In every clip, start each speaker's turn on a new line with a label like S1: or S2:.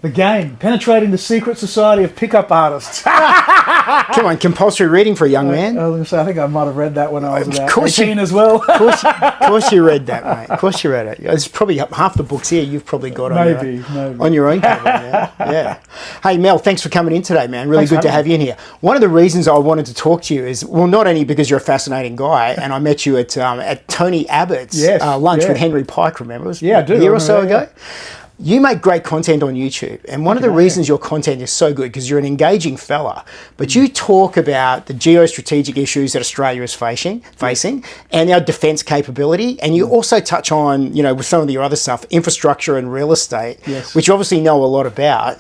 S1: The game, penetrating the secret society of pickup artists.
S2: Come on, compulsory reading for a young man.
S1: I was going to say, I think I might have read that when I was about
S2: course
S1: 18 as well.
S2: Of course you read that, mate. Of course you read it. It's probably half the books here you've probably got
S1: maybe.
S2: On your own cover. Yeah. Hey, Mel, thanks for coming in today, man. Really good to have you in here. One of the reasons I wanted to talk to you is, well, not only because you're a fascinating guy, and I met you at Tony Abbott's lunch with Henry Pike, remember? It was
S1: I do.
S2: A year or so ago. You make great content on YouTube, and one of the reasons your content is so good because you're an engaging fella, but you talk about the geostrategic issues that Australia is facing and our defence capability, and you also touch on, with some of your other stuff, infrastructure and real estate, which you obviously know a lot about.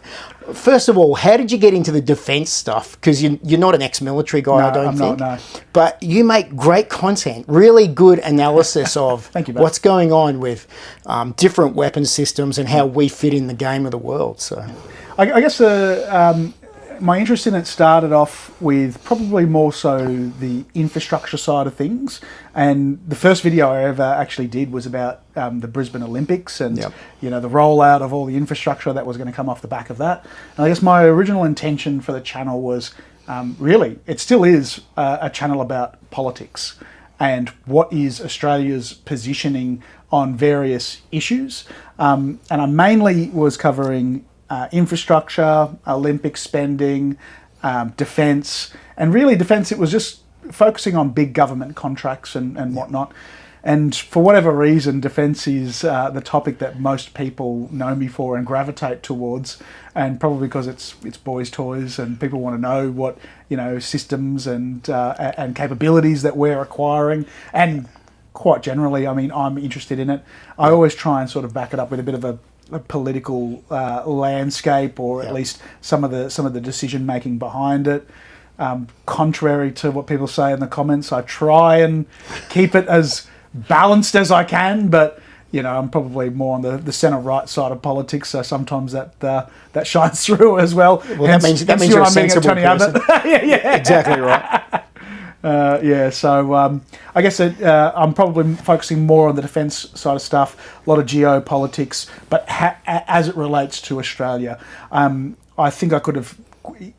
S2: First of all, how did you get into the defence stuff? Because you're not an ex-military guy, I don't think. No. But you make great content, really good analysis of what's going on with different weapon systems and how we fit in the game of the world. So,
S1: I guess my interest in it started off with probably more so the infrastructure side of things. And the first video I ever actually did was about the Brisbane Olympics and the rollout of all the infrastructure that was going to come off the back of that. And I guess my original intention for the channel was really, it still is a channel about politics and what is Australia's positioning on various issues. And I mainly was covering infrastructure, Olympic spending, defence, and really defence, it was just focusing on big government contracts and whatnot. And for whatever reason, defence is the topic that most people know me for and gravitate towards, and probably because it's boys' toys and people want to know what systems and capabilities that we're acquiring. And quite generally, I mean, I'm interested in it. I always try and sort of back it up with a bit of a political landscape, or at least some of the decision making behind it. Contrary to what people say in the comments, I try and keep it as balanced as I can, but I'm probably more on the centre right side of politics, so sometimes that shines through as well.
S2: Well, that means you're a sensible person.
S1: yeah,
S2: exactly right.
S1: So I guess I'm probably focusing more on the defence side of stuff, a lot of geopolitics, but as it relates to Australia, I think I could have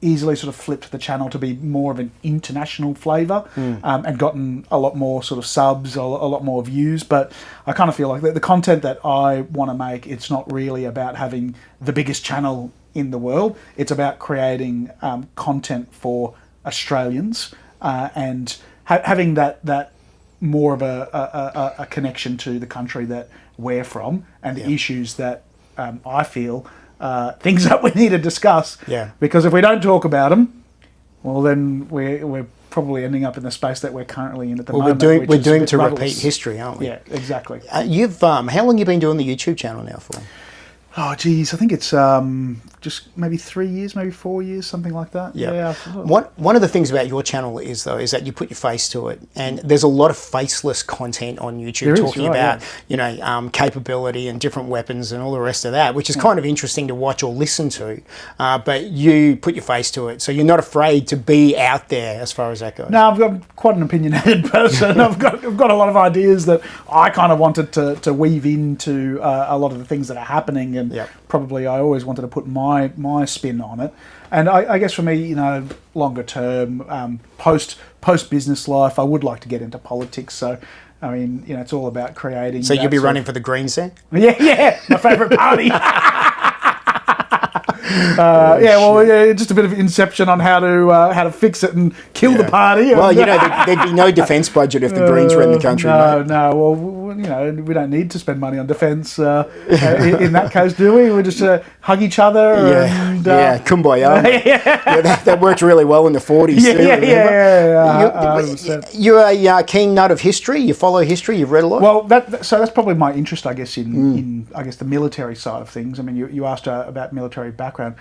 S1: easily sort of flipped the channel to be more of an international flavour and gotten a lot more sort of subs, a lot more views, but I kind of feel like the content that I want to make, it's not really about having the biggest channel in the world, it's about creating content for Australians and having that more of a connection to the country that we're from and the issues that I feel things that we need to discuss. Because if we don't talk about them, well, then we're probably ending up in the space that we're currently in at the moment.
S2: We're doing to repeat history, aren't we?
S1: Yeah, exactly.
S2: You've how long have you been doing the YouTube channel now for?
S1: Oh, geez, I think it's just maybe 3 years, maybe 4 years, something like that.
S2: Yeah. One of the things about your channel is that you put your face to it, and there's a lot of faceless content on YouTube talking about capability and different weapons and all the rest of that, which is kind of interesting to watch or listen to. But you put your face to it, so you're not afraid to be out there as far as that goes.
S1: No, I've got quite an opinionated person. I've got a lot of ideas that I kind of wanted to weave into a lot of the things that are happening. And probably I always wanted to put my spin on it. And I guess for me, longer term, post business life, I would like to get into politics. So, I mean, it's all about creating.
S2: So you'll be running for the Greens then?
S1: Yeah, my favourite party. Just a bit of inception on how to fix it and kill the party.
S2: Well, there'd be no defence budget if the Greens ran the country.
S1: No. Well, we don't need to spend money on defence in that case, do we? We just hug each other.
S2: Kumbaya. That worked really well in the 40s. You're a keen nut of history. You follow history. You've read a lot.
S1: Well, that's probably my interest, I guess, in the military side of things. I mean, you asked about military background.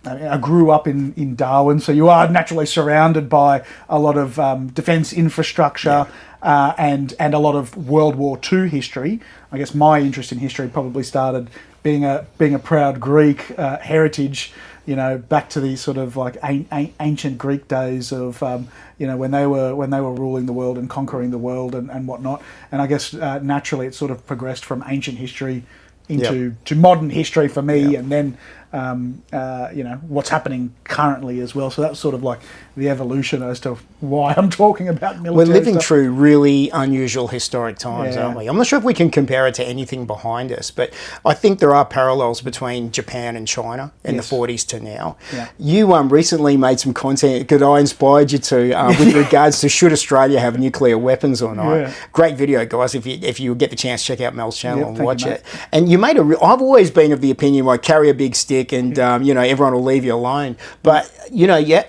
S1: I grew up in Darwin, so you are naturally surrounded by a lot of defence infrastructure and a lot of World War II history. I guess my interest in history probably started being a proud Greek heritage. Back to these sort of like ancient Greek days of when they were ruling the world and conquering the world and whatnot. And I guess naturally it sort of progressed from ancient history into modern history for me, and then what's happening currently as well. So that's sort of like the evolution as to why I'm talking about military
S2: We're living
S1: stuff.
S2: through really unusual historic times,
S1: Yeah.
S2: aren't we? I'm not sure if we can compare it to anything behind us, but I think there are parallels between Japan and China in
S1: Yes.
S2: the 40s to now.
S1: Yeah.
S2: You recently made some content that I inspired you to with regards to should Australia have nuclear weapons or not.
S1: Yeah.
S2: Great video, guys. If you get the chance, check out Mel's channel
S1: Yep,
S2: and
S1: thank
S2: watch
S1: you,
S2: it. And you made I've always been of the opinion, like, carry a big stick and, everyone will leave you alone. But,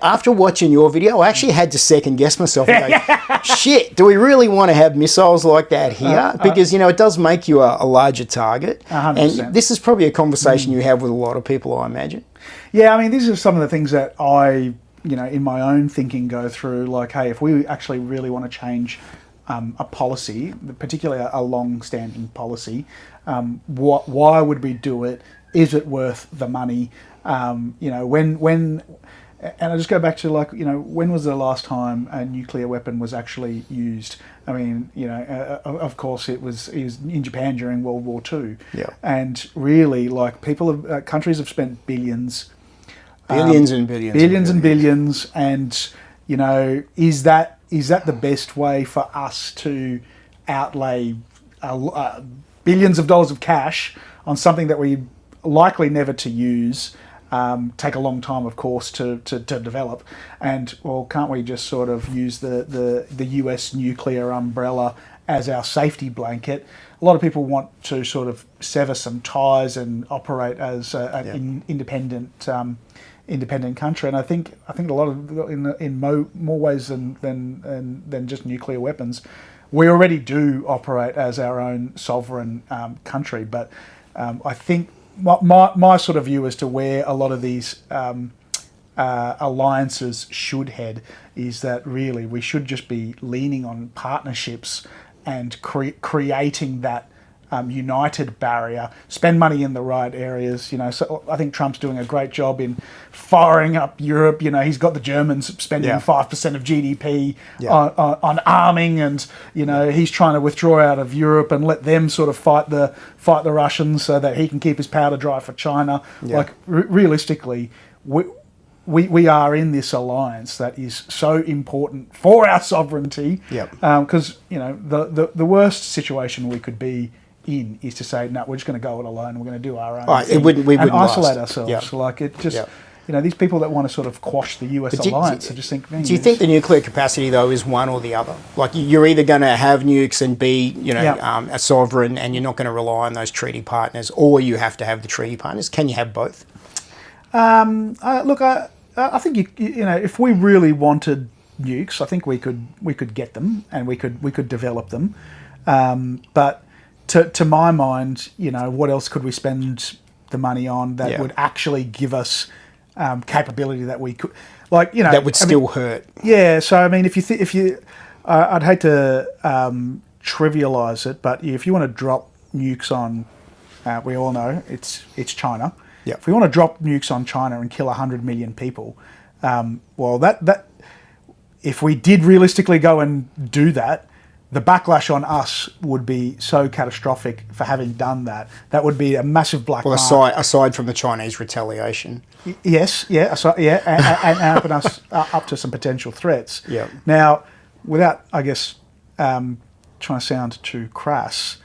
S2: after watching your video, I actually had to second guess myself and go, shit, do we really want to have missiles like that here? Because, it does make you a larger target.
S1: 100%.
S2: And this is probably a conversation you have with a lot of people, I imagine.
S1: Yeah, I mean, these are some of the things that I, in my own thinking go through, like, hey, if we actually really want to change a policy, particularly a long-standing policy, why would we do it? Is it worth the money? And I just go back to, like, when was the last time a nuclear weapon was actually used? I mean, of course it was in Japan during World War II.
S2: Yeah.
S1: And really, like, countries have spent billions.
S2: Billions and billions.
S1: Billions and billions. And, is that the best way for us to outlay billions of dollars of cash on something that we likely never to use? Take a long time, of course, to develop. And, well, can't we just sort of use the US nuclear umbrella as our safety blanket? A lot of people want to sort of sever some ties and operate as an independent country. And I think a lot of in more ways than just nuclear weapons, we already do operate as our own sovereign country. But I think my sort of view as to where a lot of these alliances should head is that really we should just be leaning on partnerships and creating that united barrier, spend money in the right areas. So I think Trump's doing a great job in firing up Europe. He's got the Germans spending 5% of GDP on arming, and he's trying to withdraw out of Europe and let them sort of fight the Russians so that he can keep his powder dry for China. Like, realistically, we are in this alliance that is so important for our sovereignty. Because the worst situation we could be in is to say, no, we're just going to go it alone. We're going to do our own thing
S2: we wouldn't
S1: isolate
S2: last.
S1: ourselves. So, like, it just these people that want to sort of quash the US alliance, I just think.
S2: Do you think the nuclear capacity, though, is one or the other? Like, you're either going to have nukes and be a sovereign, and you're not going to rely on those treaty partners, or you have to have the treaty partners. Can you have both?
S1: Look, I think if we really wanted nukes, I think we could get them and we could develop them. But to my mind, what else could we spend the money on that would actually give us capability that we could, like,
S2: that would still hurt.
S1: Yeah. So I mean, if you, I'd hate to trivialize it, but if you want to drop nukes on, we all know it's China.
S2: Yeah.
S1: If we want to drop nukes on China and kill 100 million people, well, that if we did realistically go and do that, the backlash on us would be so catastrophic for having done that. That would be a massive black mark.
S2: Aside from the Chinese retaliation.
S1: Yes, and open us up to some potential threats.
S2: Yeah.
S1: Now, without, I guess, trying to sound too crass,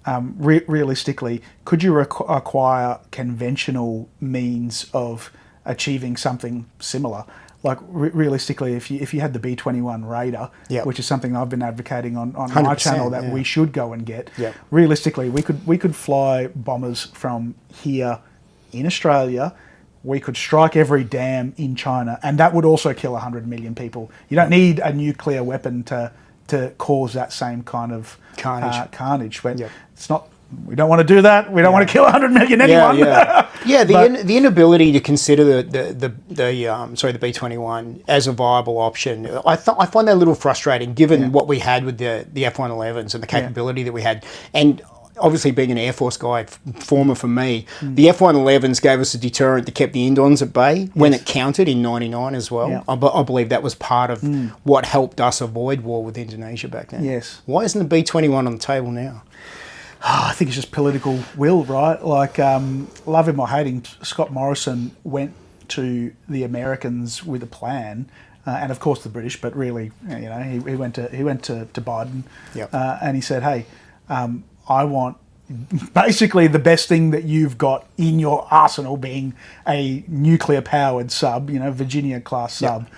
S1: realistically, could you acquire conventional means of achieving something similar? Like, realistically, if you had the B-21 Raider, which is something I've been advocating on my channel that we should go and get, realistically, we could fly bombers from here in Australia. We could strike every dam in China, and that would also kill 100 million people. You don't need a nuclear weapon to cause that same kind of carnage. But it's not. We don't want to do that. We don't want to kill 100 million anyone.
S2: The inability to consider the B-21 as a viable option, I find that a little frustrating, given what we had with the F-111s and the capability that we had. And obviously, being an Air Force guy, former for me, the F-111s gave us a deterrent that kept the Indons at bay when it counted in '99 as well.
S1: Yeah.
S2: I believe that was part of what helped us avoid war with Indonesia back then.
S1: Yes.
S2: Why isn't the B-21 on the table now?
S1: I think it's just political will, right? Like, love him or hate him, Scott Morrison went to the Americans with a plan, and of course the British, but really, he went to Biden,
S2: Yep.
S1: and he said, "Hey, I want basically the best thing that you've got in your arsenal, being a nuclear-powered sub, Virginia class sub."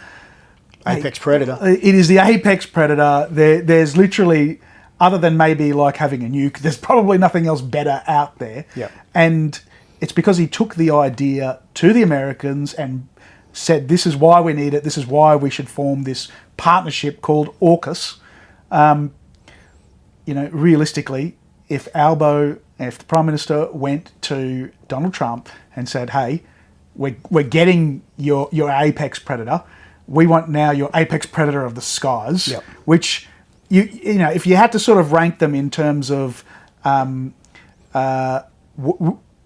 S2: Yep. Apex predator.
S1: It is the apex predator. There's literally, other than maybe like having a nuke, there's probably nothing else better out there.
S2: Yep.
S1: And it's because he took the idea to the Americans and said, this is why we need it, this is why we should form this partnership called AUKUS. Realistically, if the Prime Minister went to Donald Trump and said, hey, we're getting your apex predator, we want now your apex predator of the skies,
S2: yep.
S1: which, if you had to sort of rank them in terms of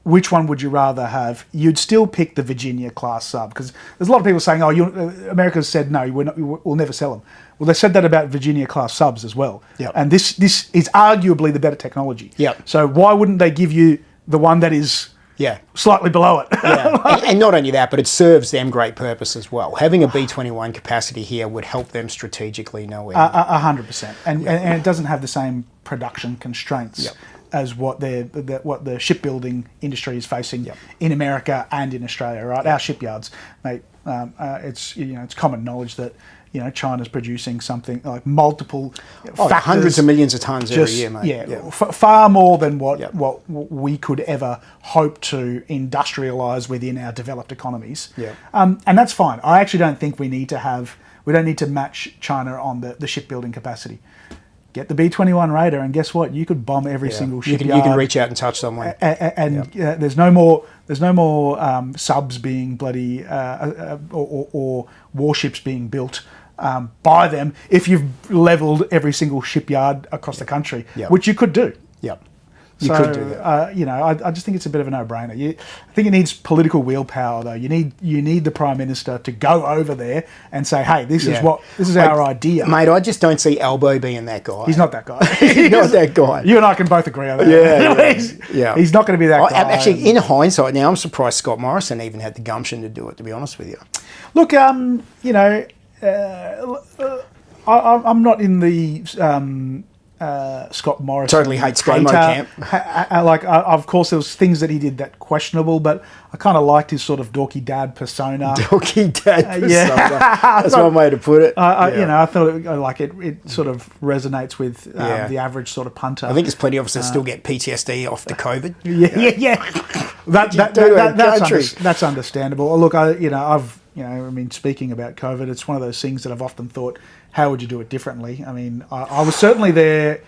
S1: which one would you rather have, you'd still pick the Virginia class sub, because there's a lot of people saying, America's said no, we'll never sell them. Well, they said that about Virginia class subs as well.
S2: Yep.
S1: And this is arguably the better technology.
S2: Yep.
S1: So why wouldn't they give you the one that is slightly below it?
S2: Yeah. And not only that, but it serves them great purpose as well. Having a B-21 capacity here would help them strategically nowhere.
S1: 100%. And it doesn't have the same production constraints as what the shipbuilding industry is facing in America and in Australia, right? Our shipyards, mate, it's common knowledge that China's producing something like multiple factors,
S2: hundreds of millions of tons every year, mate.
S1: Far more than what we could ever hope to industrialise within our developed economies. And that's fine. I actually don't think we don't need to match China on the shipbuilding capacity. Get the B-21 Raider, and guess what? You could bomb every single shipyard.
S2: You can reach out and touch someone.
S1: And there's no more subs being bloody or warships being built by them if you've levelled every single shipyard across the country, which you could do.
S2: You could do that.
S1: I just think it's a bit of a no-brainer. I think it needs political willpower, though. You need the Prime Minister to go over there and say, "Hey, this is our idea."
S2: Mate, I just don't see Albo being that guy.
S1: He's not that guy.
S2: He's not that guy.
S1: You and I can both agree on that. He's not going to be that guy.
S2: Actually, in hindsight, now I'm surprised Scott Morrison even had the gumption to do it. To be honest with you,
S1: look, I'm not in the Scott Morrison
S2: totally hate ScoMo camp.
S1: Of course, there was things that he did that questionable, but I kind of liked his sort of dorky dad persona.
S2: Dorky dad persona. That's one way to put it.
S1: I thought it sort of resonates with the average sort of punter.
S2: I think there's plenty of us that still get PTSD off the COVID.
S1: That's understandable. Look, speaking about COVID, it's one of those things that I've often thought, how would you do it differently? I mean, I was certainly there.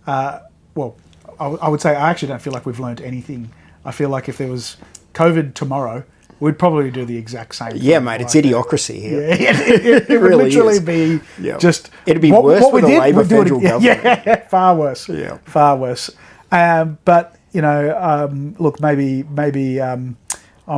S1: I would say I actually don't feel like we've learned anything. I feel like if there was COVID tomorrow, we'd probably do the exact same thing.
S2: Yeah, mate, it's idiocracy here.
S1: It would
S2: really
S1: literally
S2: is.
S1: be just...
S2: It'd be worse for the Labor federal government.
S1: Yeah, far worse. Yeah. Far worse. But, look, maybe I'm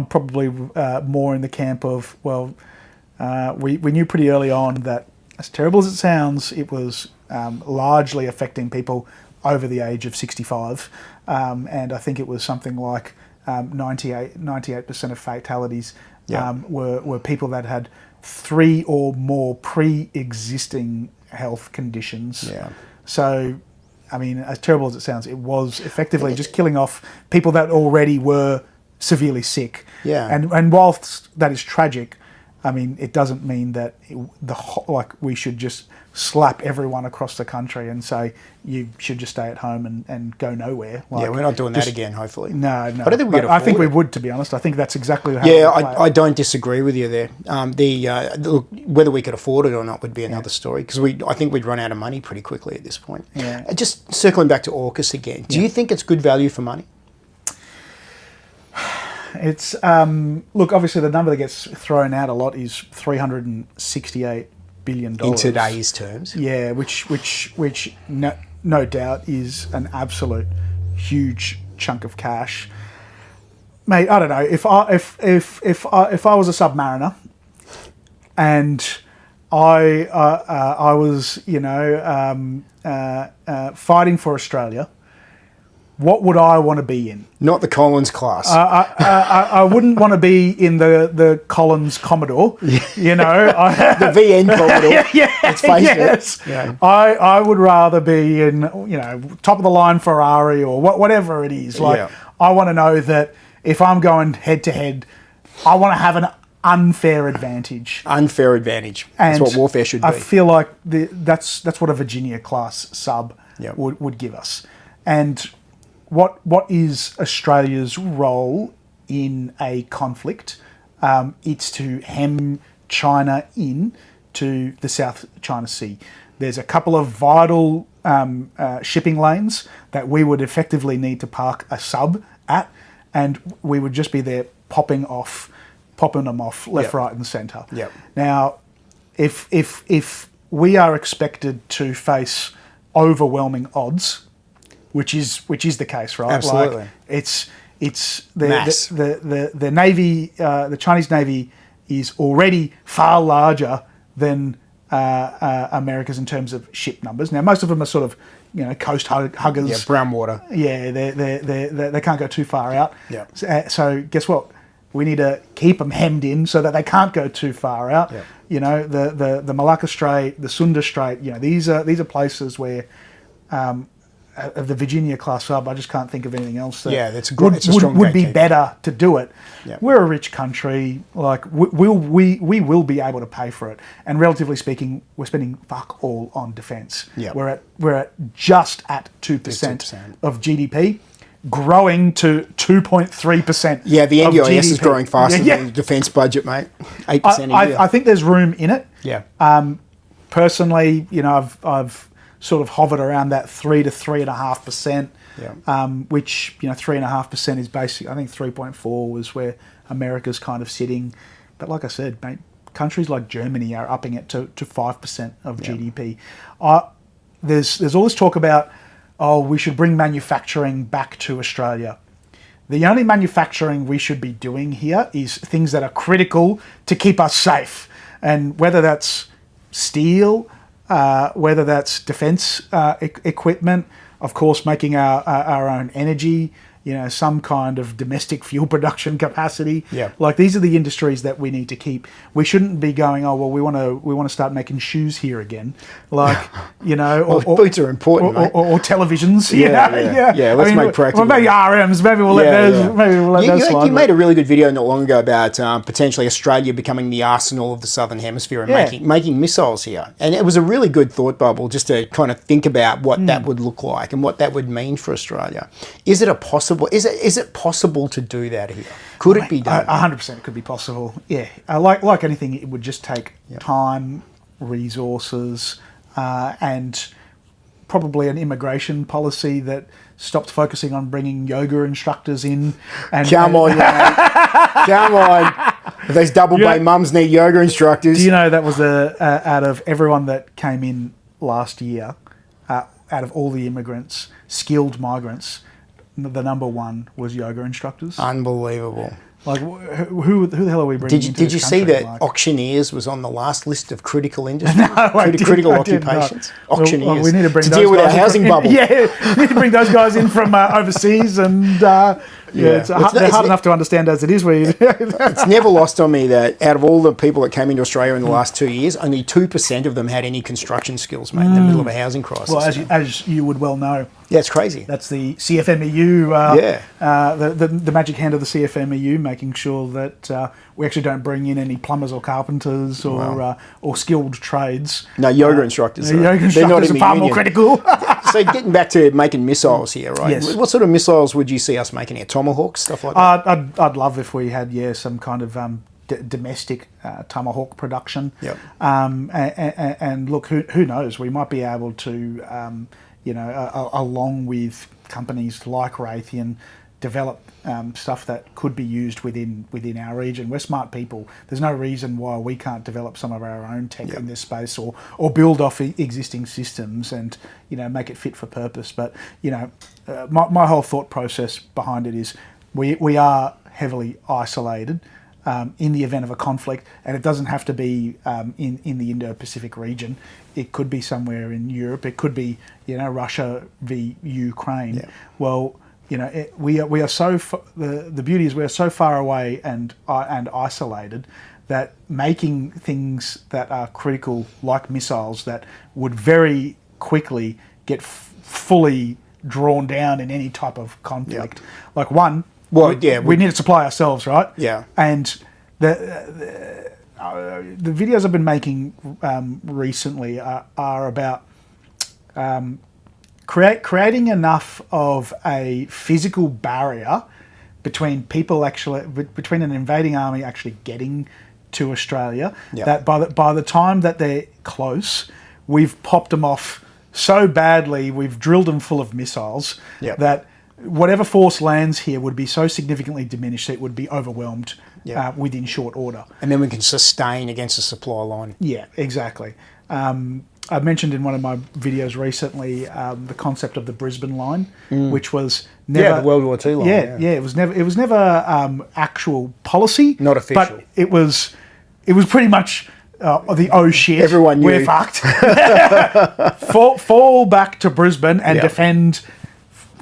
S1: probably more in the camp of, we knew pretty early on that, as terrible as it sounds, it was largely affecting people over the age of 65. And I think it was something like 98% of fatalities were people that had 3 or more pre-existing health conditions. Yeah. So, I mean, as terrible as it sounds, it was effectively just killing off people that already were severely sick. Yeah. And whilst that is tragic, I mean, it doesn't mean that we should just slap everyone across the country and say you should just stay at home and go nowhere.
S2: We're not doing that again, hopefully.
S1: No.
S2: But I think we
S1: would, to be honest. I think that's exactly how.
S2: Yeah, I don't disagree with you there. Whether we could afford it or not would be another story, because I think we'd run out of money pretty quickly at this point. Yeah. Just circling back to AUKUS again, do you think it's good value for money?
S1: It's look, obviously the number that gets thrown out a lot is $368 billion
S2: in today's terms.
S1: Yeah, which no doubt is an absolute huge chunk of cash, mate. I don't know if I was a submariner and I was, fighting for Australia, what would I want to be in?
S2: Not the Collins class.
S1: I wouldn't want to be in the Collins Commodore, you know.
S2: The VN Commodore. Let's face it.
S1: Yeah. I would rather be in, you know, top of the line Ferrari or whatever it is. Like, I want to know that if I'm going head to head, I want to have an unfair advantage.
S2: Unfair advantage. That's what warfare should be.
S1: I feel like that's what a Virginia class sub would give us. And what is Australia's role in a conflict? It's to hem China in to the South China Sea. There's a couple of vital shipping lanes that we would effectively need to park a sub at, and we would just be there popping them off left, right, and centre. Now, if we are expected to face overwhelming odds, which is the case, right?
S2: Absolutely.
S1: Like it's the Navy, the Chinese Navy is already far larger than America's in terms of ship numbers. Now, most of them are sort of, you know, coast huggers.
S2: Yeah, brown water.
S1: Yeah, they can't go too far out.
S2: Yeah.
S1: So guess what? We need to keep them hemmed in so that they can't go too far out.
S2: Yeah.
S1: You know, the Malacca Strait, the Sunda Strait. You know, these are places where. Of the Virginia class sub, I just can't think of anything else that
S2: it's a strong
S1: would be
S2: gatekeeper.
S1: better to do it.
S2: Yeah.
S1: We're a rich country, like we will be able to pay for it. And relatively speaking, we're spending fuck all on defence.
S2: Yeah.
S1: We're at just at 2% of GDP, growing to 2.3%.
S2: Yeah, the
S1: of
S2: NUS
S1: GDP.
S2: is growing faster than the defence budget, mate. 8% a year.
S1: I think there's room in it.
S2: Yeah.
S1: Personally, you know, I've sort of hovered around that 3 to 3.5%, which, you know, 3.5% is basic. I think 3.4 was where America's kind of sitting. But like I said, mate, countries like Germany are upping it to 5% of GDP. There's all this talk about, we should bring manufacturing back to Australia. The only manufacturing we should be doing here is things that are critical to keep us safe. And whether that's steel, whether that's defence equipment, of course, making our own energy, you know, some kind of domestic fuel production capacity.
S2: Yeah.
S1: Like, these are the industries that we need to keep. We shouldn't be going, we want to start making shoes here again. Like, you know,
S2: boots are important, mate.
S1: or televisions.
S2: Yeah. Let's make practical.
S1: Well, maybe RMs. Maybe we'll let those slide.
S2: You made a really good video not long ago about potentially Australia becoming the arsenal of the Southern Hemisphere and making missiles here. And it was a really good thought bubble just to kind of think about what that would look like and what that would mean for Australia. Is it Is it possible to do that here? Could it be done?
S1: 100% could be possible. Yeah, like anything, it would just take time, resources, and probably an immigration policy that stopped focusing on bringing yoga instructors in. And
S2: Come on, mate. Come on. Those double bay mums need yoga instructors.
S1: Do you know that was out of everyone that came in last year, out of all the immigrants, skilled migrants, the number one was yoga instructors.
S2: Unbelievable.
S1: Like, who the hell are we bringing into
S2: Did you
S1: this
S2: see
S1: country?
S2: that
S1: Like,
S2: auctioneers was on the last list of critical industries?
S1: I
S2: critical
S1: did not.
S2: occupations? Auctioneers.
S1: Well, we need to bring
S2: to
S1: those
S2: deal with our
S1: guys in
S2: housing bubble.
S1: Yeah, we need to bring those guys in from overseas, and they're hard enough to understand as it is.
S2: It's never lost on me that out of all the people that came into Australia in the last 2 years, only 2% of them had any construction skills, mate, in the middle of a housing crisis.
S1: Well, as you would well know.
S2: Yeah, it's crazy.
S1: That's the CFMEU, the magic hand of the CFMEU, making sure that we actually don't bring in any plumbers or carpenters or skilled trades.
S2: No, yoga instructors.
S1: Yoga instructors are far more critical.
S2: So getting back to making missiles here, right?
S1: Yes.
S2: What sort of missiles would you see us making here? Tomahawks, stuff like that?
S1: I'd love if we had, some kind of domestic Tomahawk production.
S2: Yep.
S1: And look, who knows? We might be able to, along with companies like Raytheon, develop stuff that could be used within our region. We're smart people. There's no reason why we can't develop some of our own tech in this space, or build off existing systems and make it fit for purpose. But my whole thought process behind it is we are heavily isolated in the event of a conflict, and it doesn't have to be in the Indo-Pacific region. It could be somewhere in Europe. It could be Russia v Ukraine. Yeah. Well, we are so the beauty is we are so far away and isolated that making things that are critical, like missiles, that would very quickly get fully drawn down in any type of conflict.
S2: Yep.
S1: Like one, we need to supply ourselves, right?
S2: Yeah.
S1: And the videos I've been making recently are about creating enough of a physical barrier between between an invading army actually getting to Australia, that by the time that they're close, we've popped them off so badly, we've drilled them full of missiles that whatever force lands here would be so significantly diminished that it would be overwhelmed within short order.
S2: And then we can sustain against the supply line.
S1: Yeah, exactly. I mentioned in one of my videos recently the concept of the Brisbane line, which was never
S2: the World War II line.
S1: It was never actual policy,
S2: not official,
S1: but it was pretty much the oh shit,
S2: everyone knew
S1: we're fucked. fall back to Brisbane and defend.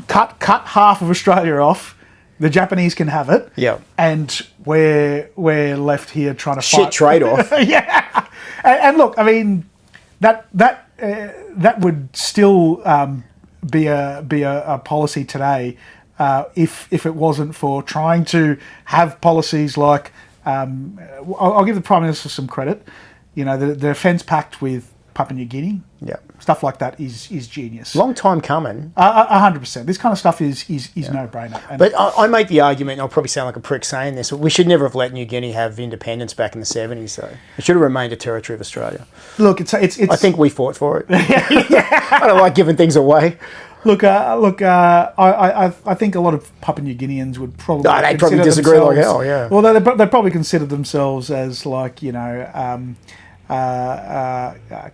S1: Cut half of Australia off. The Japanese can have it.
S2: Yeah,
S1: and we're left here trying to
S2: fight. Shit trade off.
S1: Yeah, and look, I mean. That would still be a policy today if it wasn't for trying to have policies like I'll give the Prime Minister some credit. The defence pact with Papua New Guinea, stuff like that is genius.
S2: Long time coming.
S1: 100%. This kind of stuff is no brainer.
S2: But I make the argument, and I'll probably sound like a prick saying this, but we should never have let New Guinea have independence back in the 70s, though. It should have remained a territory of Australia.
S1: Look, it's
S2: I think we fought for it. I don't like giving things away.
S1: Look. I think a lot of Papua New Guineans would probably.
S2: No, they'd probably disagree like hell. Yeah.
S1: Well, they probably consider themselves as like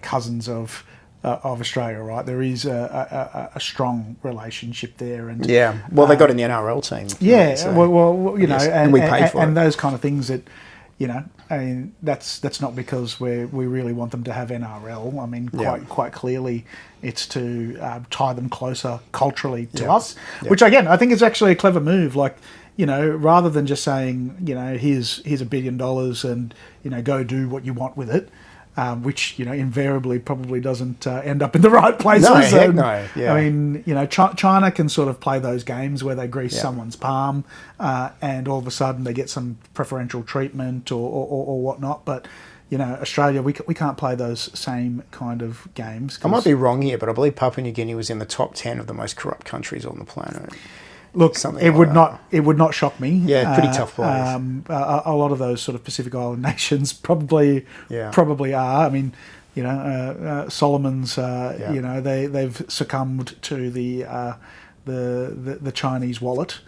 S1: cousins of Australia, right? There is a strong relationship there, and
S2: they got in the NRL team.
S1: Yeah,
S2: so.
S1: well,
S2: and we paid for it,
S1: and those kind of things that. I mean, that's not because we really want them to have NRL. I mean, quite clearly, it's to tie them closer culturally to us, which again I think is actually a clever move. Like, rather than just saying, here's $1 billion and go do what you want with it, which invariably probably doesn't end up in the right places.
S2: No, heck no. Yeah.
S1: I mean, China can sort of play those games where they grease someone's palm, and all of a sudden they get some preferential treatment or whatnot. But Australia, we can't play those same kind of games.
S2: I might be wrong here, but I believe Papua New Guinea was in the top 10 of the most corrupt countries on the planet.
S1: Look, it would not shock me.
S2: Yeah, pretty tough players.
S1: A lot of those sort of Pacific Island nations probably are. I mean, Solomon's. They've succumbed to the Chinese wallet,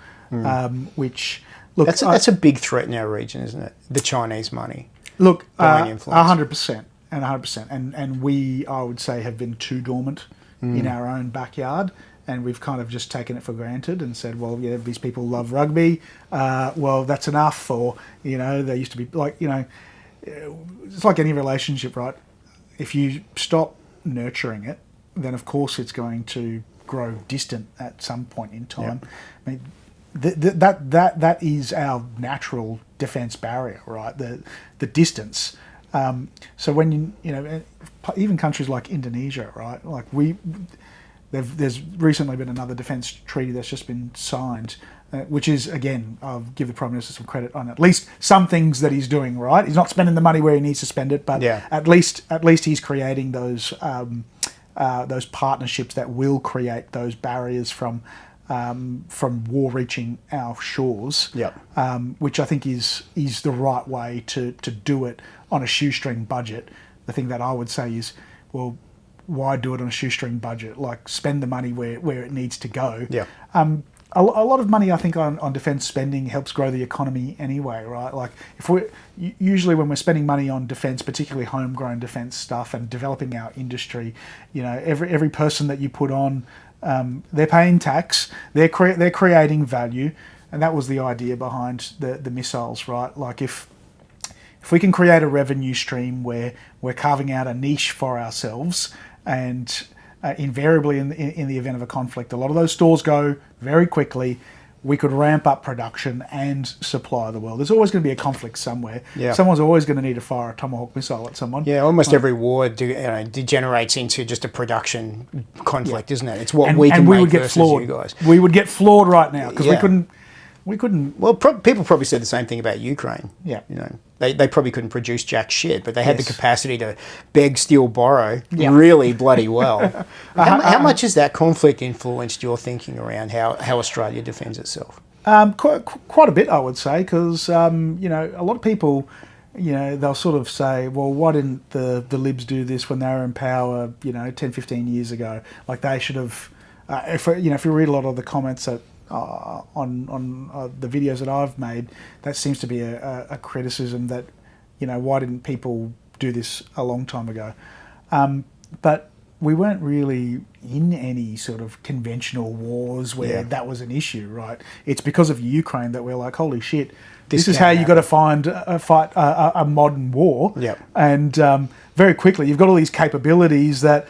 S1: which look.
S2: That's a big threat in our region, isn't it? The Chinese money.
S1: Look, 100%, and we, I would say, have been too dormant in our own backyard. And we've kind of just taken it for granted and said, well, these people love rugby. Well, that's enough. Or, they used to be like, it's like any relationship, right? If you stop nurturing it, then of course it's going to grow distant at some point in time. I mean, that is our natural defence barrier, right? The distance. So when even countries like Indonesia, right? Like there's recently been another defence treaty that's just been signed, which is, again, I'll give the Prime Minister some credit on at least some things that he's doing right. He's not spending the money where he needs to spend it, but at least he's creating those partnerships that will create those barriers from war reaching our shores. Which I think is the right way to do it on a shoestring budget. The thing that I would say is, well, why do it on a shoestring budget? Like, spend the money where it needs to go. A lot of money, I think, on defence spending helps grow the economy anyway, right? Like, usually when we're spending money on defence, particularly homegrown defence stuff and developing our industry, every person that you put on, they're paying tax, they're creating value, and that was the idea behind the missiles, right? Like, if we can create a revenue stream where we're carving out a niche for ourselves, and invariably in the event of a conflict. A lot of those stores go very quickly. We could ramp up production and supply the world. There's always going to be a conflict somewhere.
S2: Yeah.
S1: Someone's always going to need to fire a Tomahawk missile at someone.
S2: Yeah, almost every war degenerates into just a production conflict, isn't it? It's what we can make versus you guys.
S1: We would get flawed right now because we couldn't.
S2: Well, people probably said the same thing about Ukraine.
S1: Yeah.
S2: You know, they probably couldn't produce jack shit, but they had the capacity to beg, steal, borrow really bloody well. How much has that conflict influenced your thinking around how Australia defends itself?
S1: Quite a bit, I would say, because a lot of people, they'll sort of say, well, why didn't the Libs do this when they were in power, 10, 15 years ago? Like they should have. If you read a lot of the comments that on the videos that I've made, that seems to be a criticism that, why didn't people do this a long time ago? But we weren't really in any sort of conventional wars where that was an issue, right? It's because of Ukraine that we're like, holy shit, this is how you got to fight a modern war.
S2: Yep.
S1: And very quickly, you've got all these capabilities that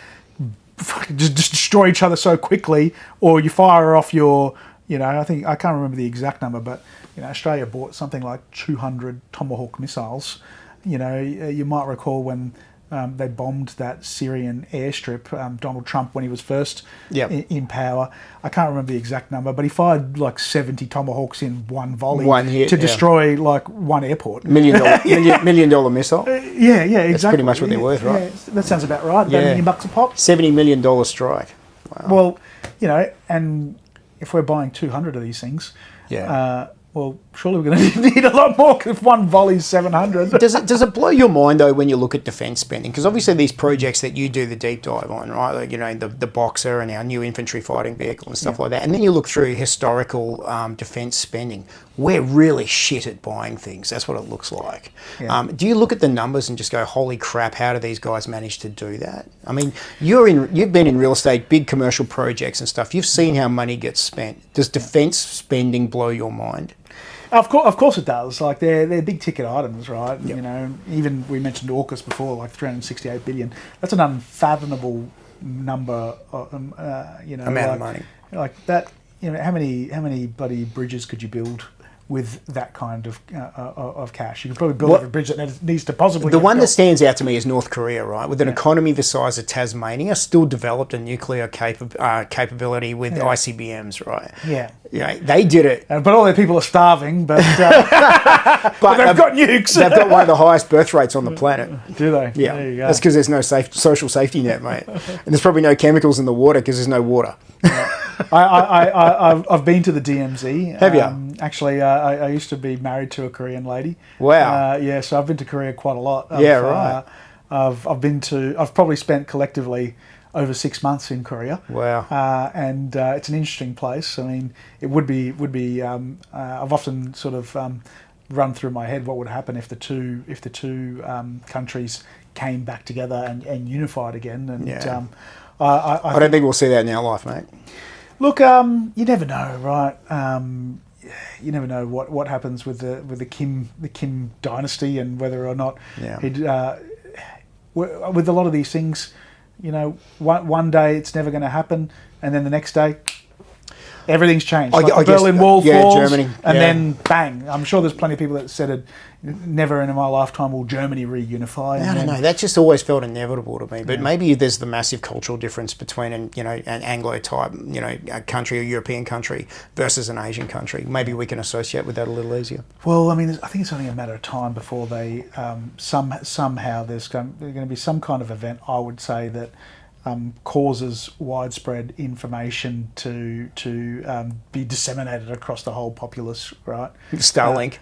S1: just destroy each other so quickly, or you fire off your, I can't remember the exact number, but Australia bought something like 200 Tomahawk missiles. You might recall when they bombed that Syrian airstrip, Donald Trump, when he was first in power. I can't remember the exact number, but he fired like 70 Tomahawks in one volley to destroy like one airport.
S2: Million dollar missile?
S1: Yeah, exactly.
S2: That's pretty much what they're worth, right?
S1: Yeah, that sounds about right. About $1 million a pop.
S2: $70 million strike. Wow.
S1: Well, and if we're buying 200 of these things, well, surely we're going to need a lot more if one volley's 700.
S2: Does it blow your mind, though, when you look at defence spending? Because obviously these projects that you do the deep dive on, right, like, the Boxer and our new infantry fighting vehicle and stuff like that, and then you look through historical defence spending, we're really shit at buying things. That's what it looks like. Yeah. Do you look at the numbers and just go, holy crap, how do these guys manage to do that? I mean, you've been in real estate, big commercial projects and stuff. You've seen how money gets spent. Does defence spending blow your mind?
S1: Of course it does. Like they're big ticket items, right? Yep. Even we mentioned AUKUS before, like 368 billion. That's an unfathomable number.
S2: Amount of money.
S1: Like that. How many bloody bridges could you build with that kind of cash? You could probably build every bridge that needs to possibly.
S2: The one that stands out to me is North Korea, right? With an economy the size of Tasmania, still developed a nuclear capability with ICBMs, right?
S1: Yeah.
S2: They did it.
S1: But all their people are starving, but they've got nukes.
S2: They've got one of the highest birth rates on the planet.
S1: Do they?
S2: Yeah.
S1: There you go.
S2: That's because there's no social safety net, mate. And there's probably no chemicals in the water because there's no water.
S1: I've been to the DMZ.
S2: Have you?
S1: Actually, I used to be married to a Korean lady.
S2: Wow.
S1: So I've been to Korea quite a lot.
S2: Right.
S1: I've probably spent collectively over 6 months in Korea.
S2: Wow.
S1: And it's an interesting place. I mean, it would be. I've often sort of run through my head what would happen if the two countries came back together and unified again. And I
S2: don't think we'll see that in our life, mate.
S1: Look, you never know, right? You never know what happens with the Kim dynasty and whether or not he'd. With a lot of these things, one day it's never going to happen, and then the next day everything's changed. Like the Berlin Wall falls,
S2: Germany,
S1: then bang. I'm sure there's plenty of people that said it. Never in my lifetime will Germany reunify.
S2: I don't know. That just always felt inevitable to me. But maybe there's the massive cultural difference between an Anglo type, a country, a European country versus an Asian country. Maybe we can associate with that a little easier.
S1: Well, I mean, I think it's only a matter of time before they somehow there's going to be some kind of event. I would say that. Causes widespread information to be disseminated across the whole populace, right?
S2: Starlink.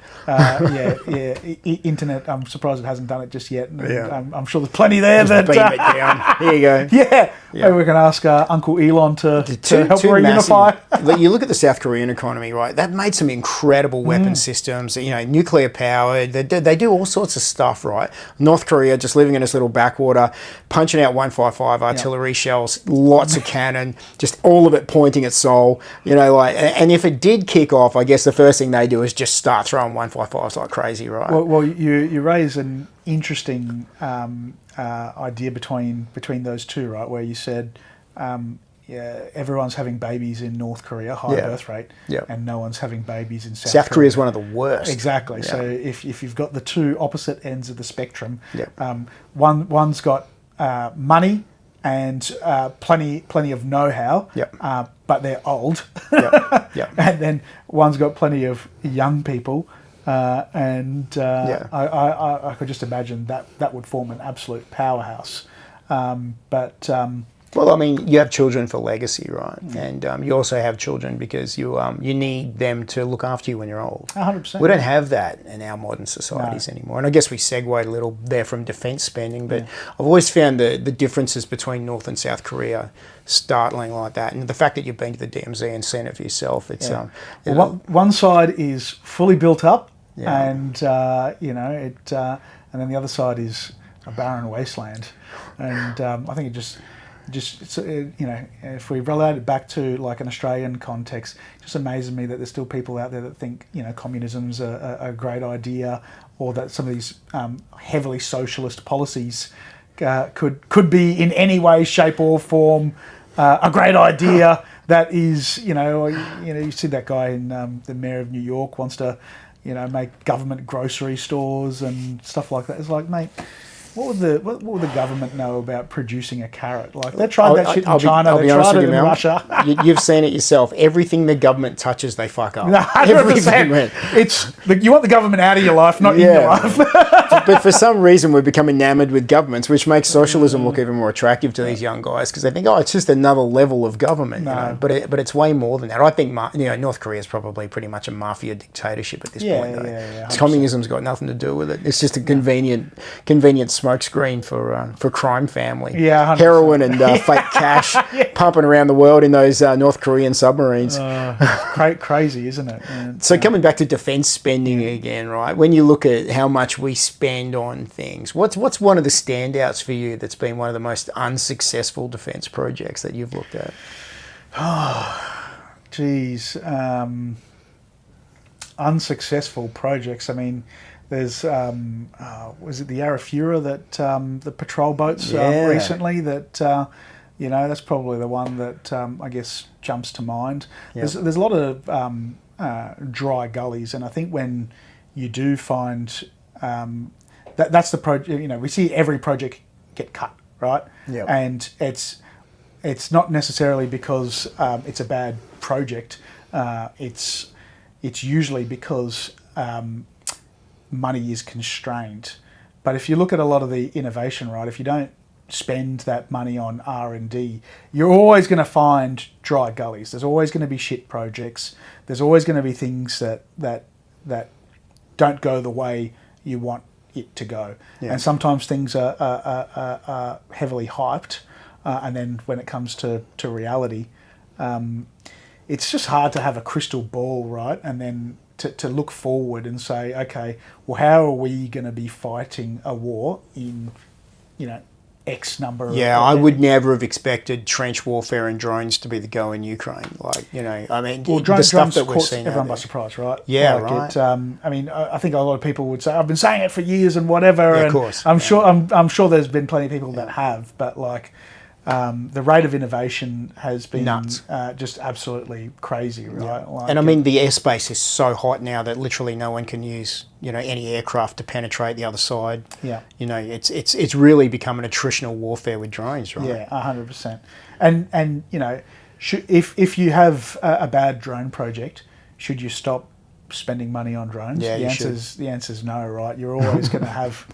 S1: Internet. I'm surprised it hasn't done it just yet. And I'm sure there's plenty there
S2: just beam it down. Here you go.
S1: Yeah. Maybe we can ask Uncle Elon to help reunify.
S2: You look at the South Korean economy, right? They've made some incredible weapon systems. Nuclear power. They do all sorts of stuff, right? North Korea just living in this little backwater, punching out 155 artillery. Shells, lots of cannon, just all of it pointing at Seoul. And if it did kick off, I guess the first thing they do is just start throwing 155s like crazy, right?
S1: Well, you raise an interesting idea between those two, right? Where you said yeah, everyone's having babies in North Korea, high birth rate, and no one's having babies in South Korea.
S2: Korea is one of the worst.
S1: Exactly. So if you've got the two opposite ends of the spectrum, one's got money and plenty of know-how, but they're old, and then one's got plenty of young people, I could just imagine that would form an absolute powerhouse.
S2: Well, I mean, you have children for legacy, right? And you also have children because you need them to look after you when you're old.
S1: 100%.
S2: We don't have that in our modern societies anymore. And I guess we segued a little there from defence spending, but I've always found the differences between North and South Korea startling like that. And the fact that you've been to the DMZ and seen it for yourself, it's...
S1: one side is fully built up and, and then the other side is a barren wasteland. And I think it just if we relate it back to like an Australian context, it just amazes me that there's still people out there that think communism's a great idea, or that some of these heavily socialist policies could be in any way, shape or form a great idea. That is, you see that guy in the mayor of New York wants to make government grocery stores and stuff like that. It's like, mate, what would the government know about producing a carrot? Like, they tried that shit in China, they tried it in Russia.
S2: You've seen it yourself. Everything the government touches, they fuck up.
S1: 100%. You want the government out of your life, not in your life.
S2: But for some reason, we've become enamoured with governments, which makes socialism look even more attractive to these young guys, because they think, it's just another level of government. But it's way more than that. I think North Korea is probably pretty much a mafia dictatorship at this point. Communism's got nothing to do with it. It's just a convenient smokescreen for crime family.
S1: 100%.
S2: Heroin and fake cash pumping around the world in those North Korean submarines.
S1: Crazy, isn't it? And,
S2: so coming back to defence spending again, right? When you look at how much we spend on things, what's one of the standouts for you that's been one of the most unsuccessful defence projects that you've looked at?
S1: Unsuccessful projects. I mean, there's was it the Arafura that the patrol boats recently that that's probably the one that I guess jumps to mind. There's a lot of dry gullies, and I think when you do find that's the project, we see every project get cut, right? And it's not necessarily because it's a bad project. It's usually because money is constrained. But if you look at a lot of the innovation, right, if you don't spend that money on R&D, you're always going to find dry gullies. There's always going to be shit projects. There's always going to be things that don't go the way you want it to go. And sometimes things are heavily hyped, and then when it comes to reality, it's just hard to have a crystal ball, right? And then to look forward and say, okay, well, how are we going to be fighting a war in, X number of...
S2: I would never have expected trench warfare and drones to be the go in Ukraine.
S1: The stuff that we're seeing everyone by surprise, right?
S2: Right.
S1: I think a lot of people would say, I've been saying it for years and whatever.
S2: Yeah,
S1: and
S2: of course.
S1: I'm sure there's been plenty of people that have, but the rate of innovation has been
S2: nuts.
S1: Just absolutely crazy, right?
S2: And the airspace is so hot now that literally no one can use, any aircraft to penetrate the other side. It's really become an attritional warfare with drones, right?
S1: 100%. And if you have a bad drone project, should you stop spending money on drones? The answer's no, right? You're always going to have...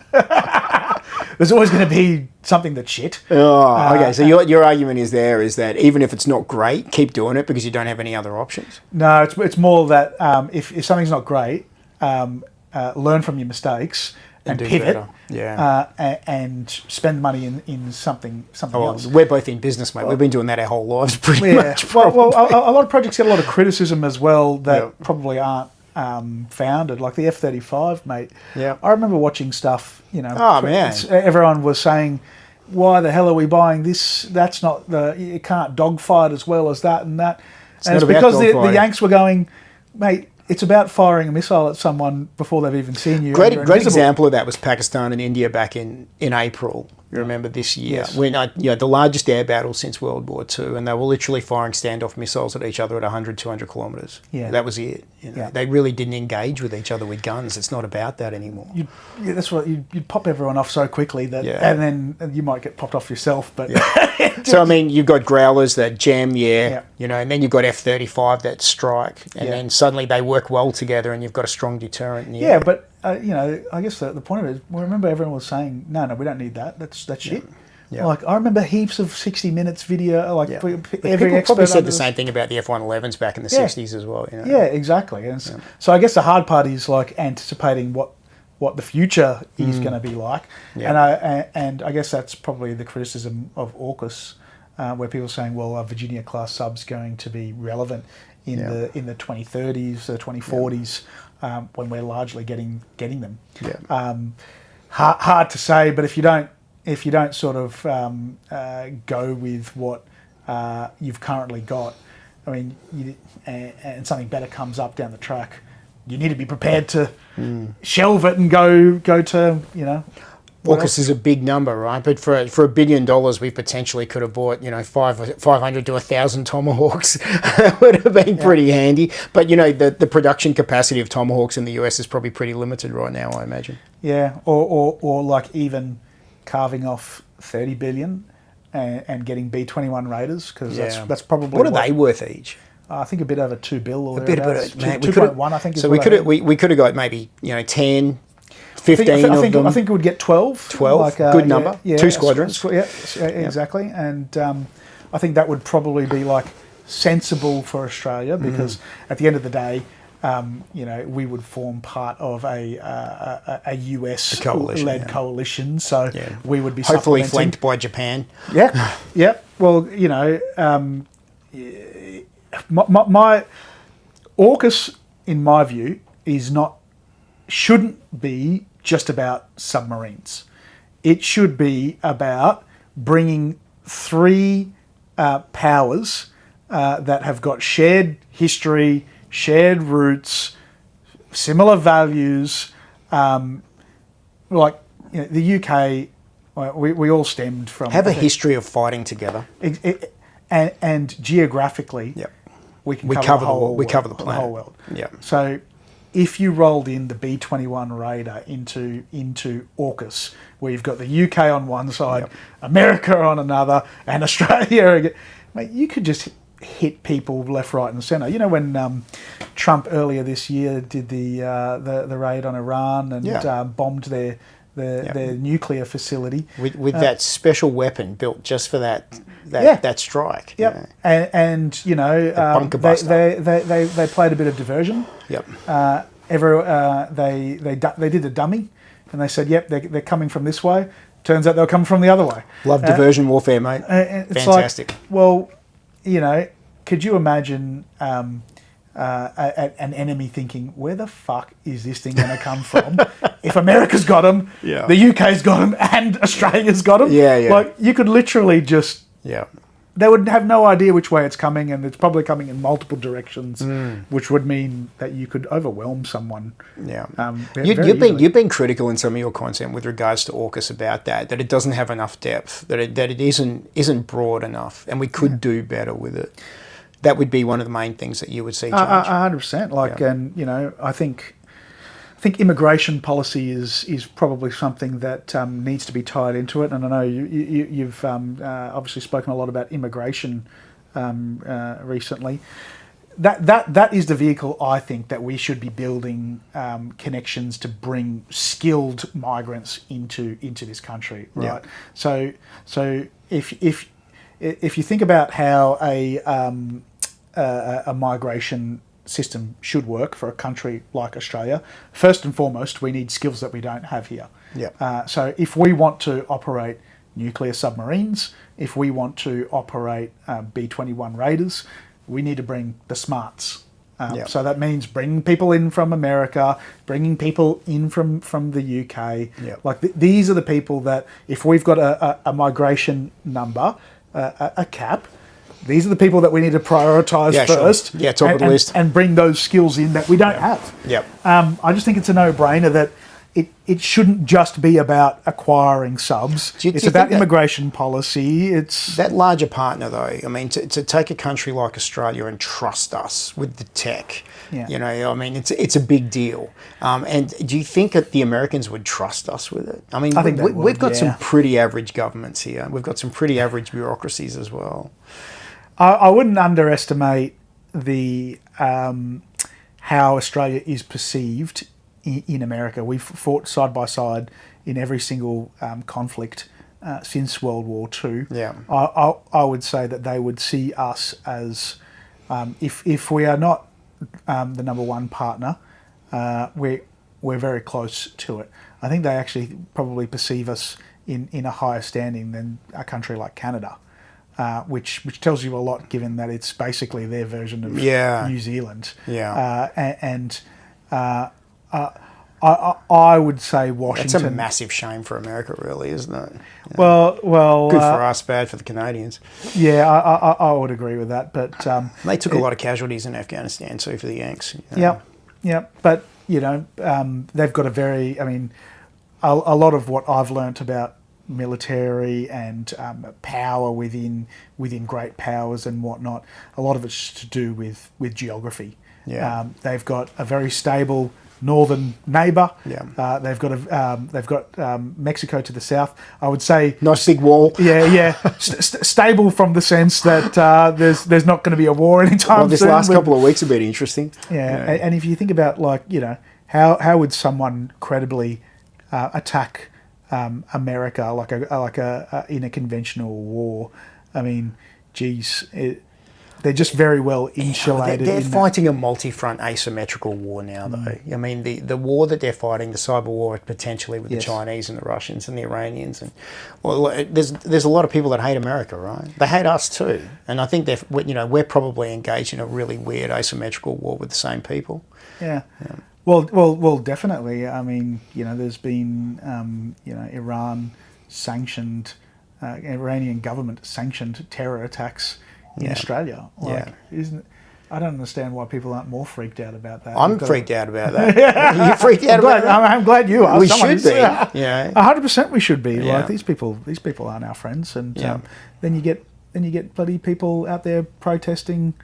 S1: There's always going to be something that's shit.
S2: Okay. So your argument is that even if it's not great, keep doing it because you don't have any other options?
S1: No, it's more that if something's not great, learn from your mistakes and pivot. And spend money in something else.
S2: We're both in business, mate. We've been doing that our whole lives pretty much.
S1: Well, a lot of projects get a lot of criticism as well that probably aren't founded, like the F-35, mate. I remember watching stuff, everyone was saying, why the hell are we buying this? That's not it can't dogfight as well as that and that. And it's because the Yanks were going, mate, it's about firing a missile at someone before they've even seen you.
S2: Great example of that was Pakistan and India back in April. You remember this year
S1: Yes.
S2: when the largest air battle since World War II, and they were literally firing standoff missiles at each other at 100, 200 kilometres.
S1: Yeah.
S2: That was it. They really didn't engage with each other with guns. It's not about that anymore.
S1: That's what you'd pop everyone off so quickly that, and then you might get popped off yourself. But
S2: so I mean, you've got growlers that jam the air, and then you've got F-35 that strike, and then suddenly they work well together, and you've got a strong deterrent. In the air.
S1: But I guess the point of it is, well, remember everyone was saying, no, we don't need that. That's shit. Yeah. Like, I remember heaps of 60 Minutes video, every
S2: people
S1: expert
S2: probably said the same thing about the F-111s back in the 60s as well.
S1: Yeah, exactly. And so I guess the hard part is like anticipating what the future is going to be like. Yeah. And I guess that's probably the criticism of AUKUS, where people are saying, well, are Virginia class subs going to be relevant in the 2030s, the 2040s, when we're largely getting them? Yeah. Hard to say, but if you don't sort of go with what you've currently got, I mean, and something better comes up down the track, you need to be prepared to shelve it and go to
S2: AUKUS is a big number, right? But for $1 billion, we potentially could have bought 500 to 1,000 Tomahawks. It would have been pretty handy. But the production capacity of Tomahawks in the US is probably pretty limited right now, I imagine.
S1: Yeah, or like even carving off 30 billion and getting B-21 Raiders, because that's probably
S2: what are they worth each?
S1: I think a bit over $2 billion or
S2: a bit over
S1: 2.1. I think.
S2: So we could have got maybe 10, 15
S1: I
S2: of them.
S1: I think it would get 12.
S2: 12, good number. Yeah, 2 squadrons.
S1: Yeah, exactly. And I think that would probably be like sensible for Australia, because at the end of the day, we would form part of a US-led coalition, so we would be
S2: hopefully flanked by Japan.
S1: Yeah, yeah. Well, my AUKUS, in my view, shouldn't be just about submarines. It should be about bringing 3 powers that have got shared history, shared roots, similar values. The UK, we all stemmed from...
S2: Have a history of fighting together.
S1: And geographically, we cover the whole world.
S2: Yeah.
S1: So if you rolled in the B-21 Raider into AUKUS, where you've got the UK on one side, America on another, and Australia, mate, you could just hit people left, right, and centre. When Trump earlier this year did the raid on Iran and bombed their nuclear facility
S2: with that special weapon built just for that strike.
S1: Yep. And
S2: bunker buster.
S1: They played a bit of diversion.
S2: Yep.
S1: They did a dummy, and they said, "Yep, they're coming from this way." Turns out they'll come from the other way.
S2: Love diversion warfare, mate.
S1: It's
S2: fantastic.
S1: Like, well, could you imagine an enemy thinking, where the fuck is this thing going to come from? If America's got them, the UK's got them, and Australia's got them. Like, you could literally just... They would have no idea which way it's coming, and it's probably coming in multiple directions, which would mean that you could overwhelm someone.
S2: You've been critical in some of your content with regards to AUKUS about that it doesn't have enough depth, that it isn't broad enough, and we could do better with it. That would be one of the main things that you would see change.
S1: 100%. And I think immigration policy is probably something that needs to be tied into it. And I know you've obviously spoken a lot about immigration recently. That is the vehicle, I think, that we should be building connections to bring skilled migrants into this country, right? So if you think about how a migration system should work for a country like Australia, first and foremost, we need skills that we don't have here. So if we want to operate nuclear submarines, if we want to operate B-21 Raiders, we need to bring the smarts. So that means bringing people in from America, bringing people in from the UK. Like these are the people that, if we've got a migration number, a cap, these are the people that we need to prioritise first.
S2: Sure. Top of the list.
S1: And bring those skills in that we don't have.
S2: Yep.
S1: I just think it's a no-brainer that it shouldn't just be about acquiring subs. It's about immigration policy. It's
S2: that larger partner, though. I mean, to take a country like Australia and trust us with the tech, you know, I mean, it's a big deal. And do you think that the Americans would trust us with it? I mean, I think we've got some pretty average governments here. We've got some pretty average bureaucracies as well.
S1: I wouldn't underestimate the how Australia is perceived in America. We've fought side by side in every single conflict since World War II.
S2: Yeah.
S1: I would say that they would see us as, if we are not the number one partner, we're very close to it. I think they actually probably perceive us in a higher standing than a country like Canada, which tells you a lot, given that it's basically their version of New Zealand. I would say Washington.
S2: That's a massive shame for America, really, isn't it?
S1: Well,
S2: good for us, bad for the Canadians.
S1: Yeah, I would agree with that. But
S2: they took a lot of casualties in Afghanistan, too, for the Yanks.
S1: Yeah. But you know, they've got a very. I mean, a lot of what I've learnt about military and power within great powers and whatnot, a lot of it's to do with geography. They've got a very stable northern neighbour. They've got Mexico to the south. I would say
S2: nice big wall.
S1: Stable from the sense that there's not going to be a war anytime soon.
S2: This last couple of weeks have been interesting.
S1: And if you think about, like, you know, how would someone credibly attack America like a in a conventional war? I mean, geez. They're just very well insulated.
S2: They're fighting a multi-front asymmetrical war now, though. I mean, the war that they're fighting, the cyber war, potentially with the Chinese and the Russians and the Iranians, and there's a lot of people that hate America, right? They hate us too, and I think we're probably engaged in a really weird asymmetrical war with the same people.
S1: Well, definitely. I mean, you know, there's been Iran sanctioned, Iranian government sanctioned terror attacks in Australia. Isn't? I don't understand why people aren't more freaked out about that.
S2: I'm freaked out about that. You freaked out about that?
S1: I'm glad you are.
S2: We should be.
S1: 100% we should be. Like, these people aren't our friends, and then you get bloody people out there protesting,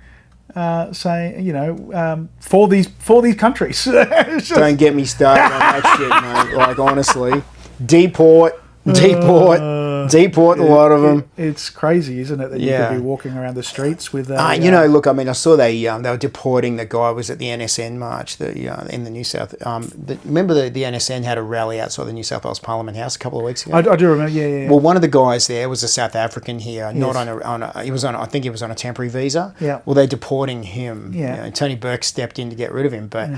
S1: saying, you know, for these countries.
S2: Don't get me started on that shit, mate. Like, honestly, deport a lot of them.
S1: It's crazy, isn't it, that you could be walking around the streets with...
S2: look, I mean, I saw they were deporting the guy who was at the NSN march in the New South... remember the NSN had a rally outside the New South Wales Parliament House a couple of weeks ago?
S1: I do remember, yeah.
S2: Well, one of the guys there was a South African here, not he was on a temporary visa.
S1: Yeah.
S2: Well, they're deporting him.
S1: Yeah.
S2: You know, Tony Burke stepped in to get rid of him, but...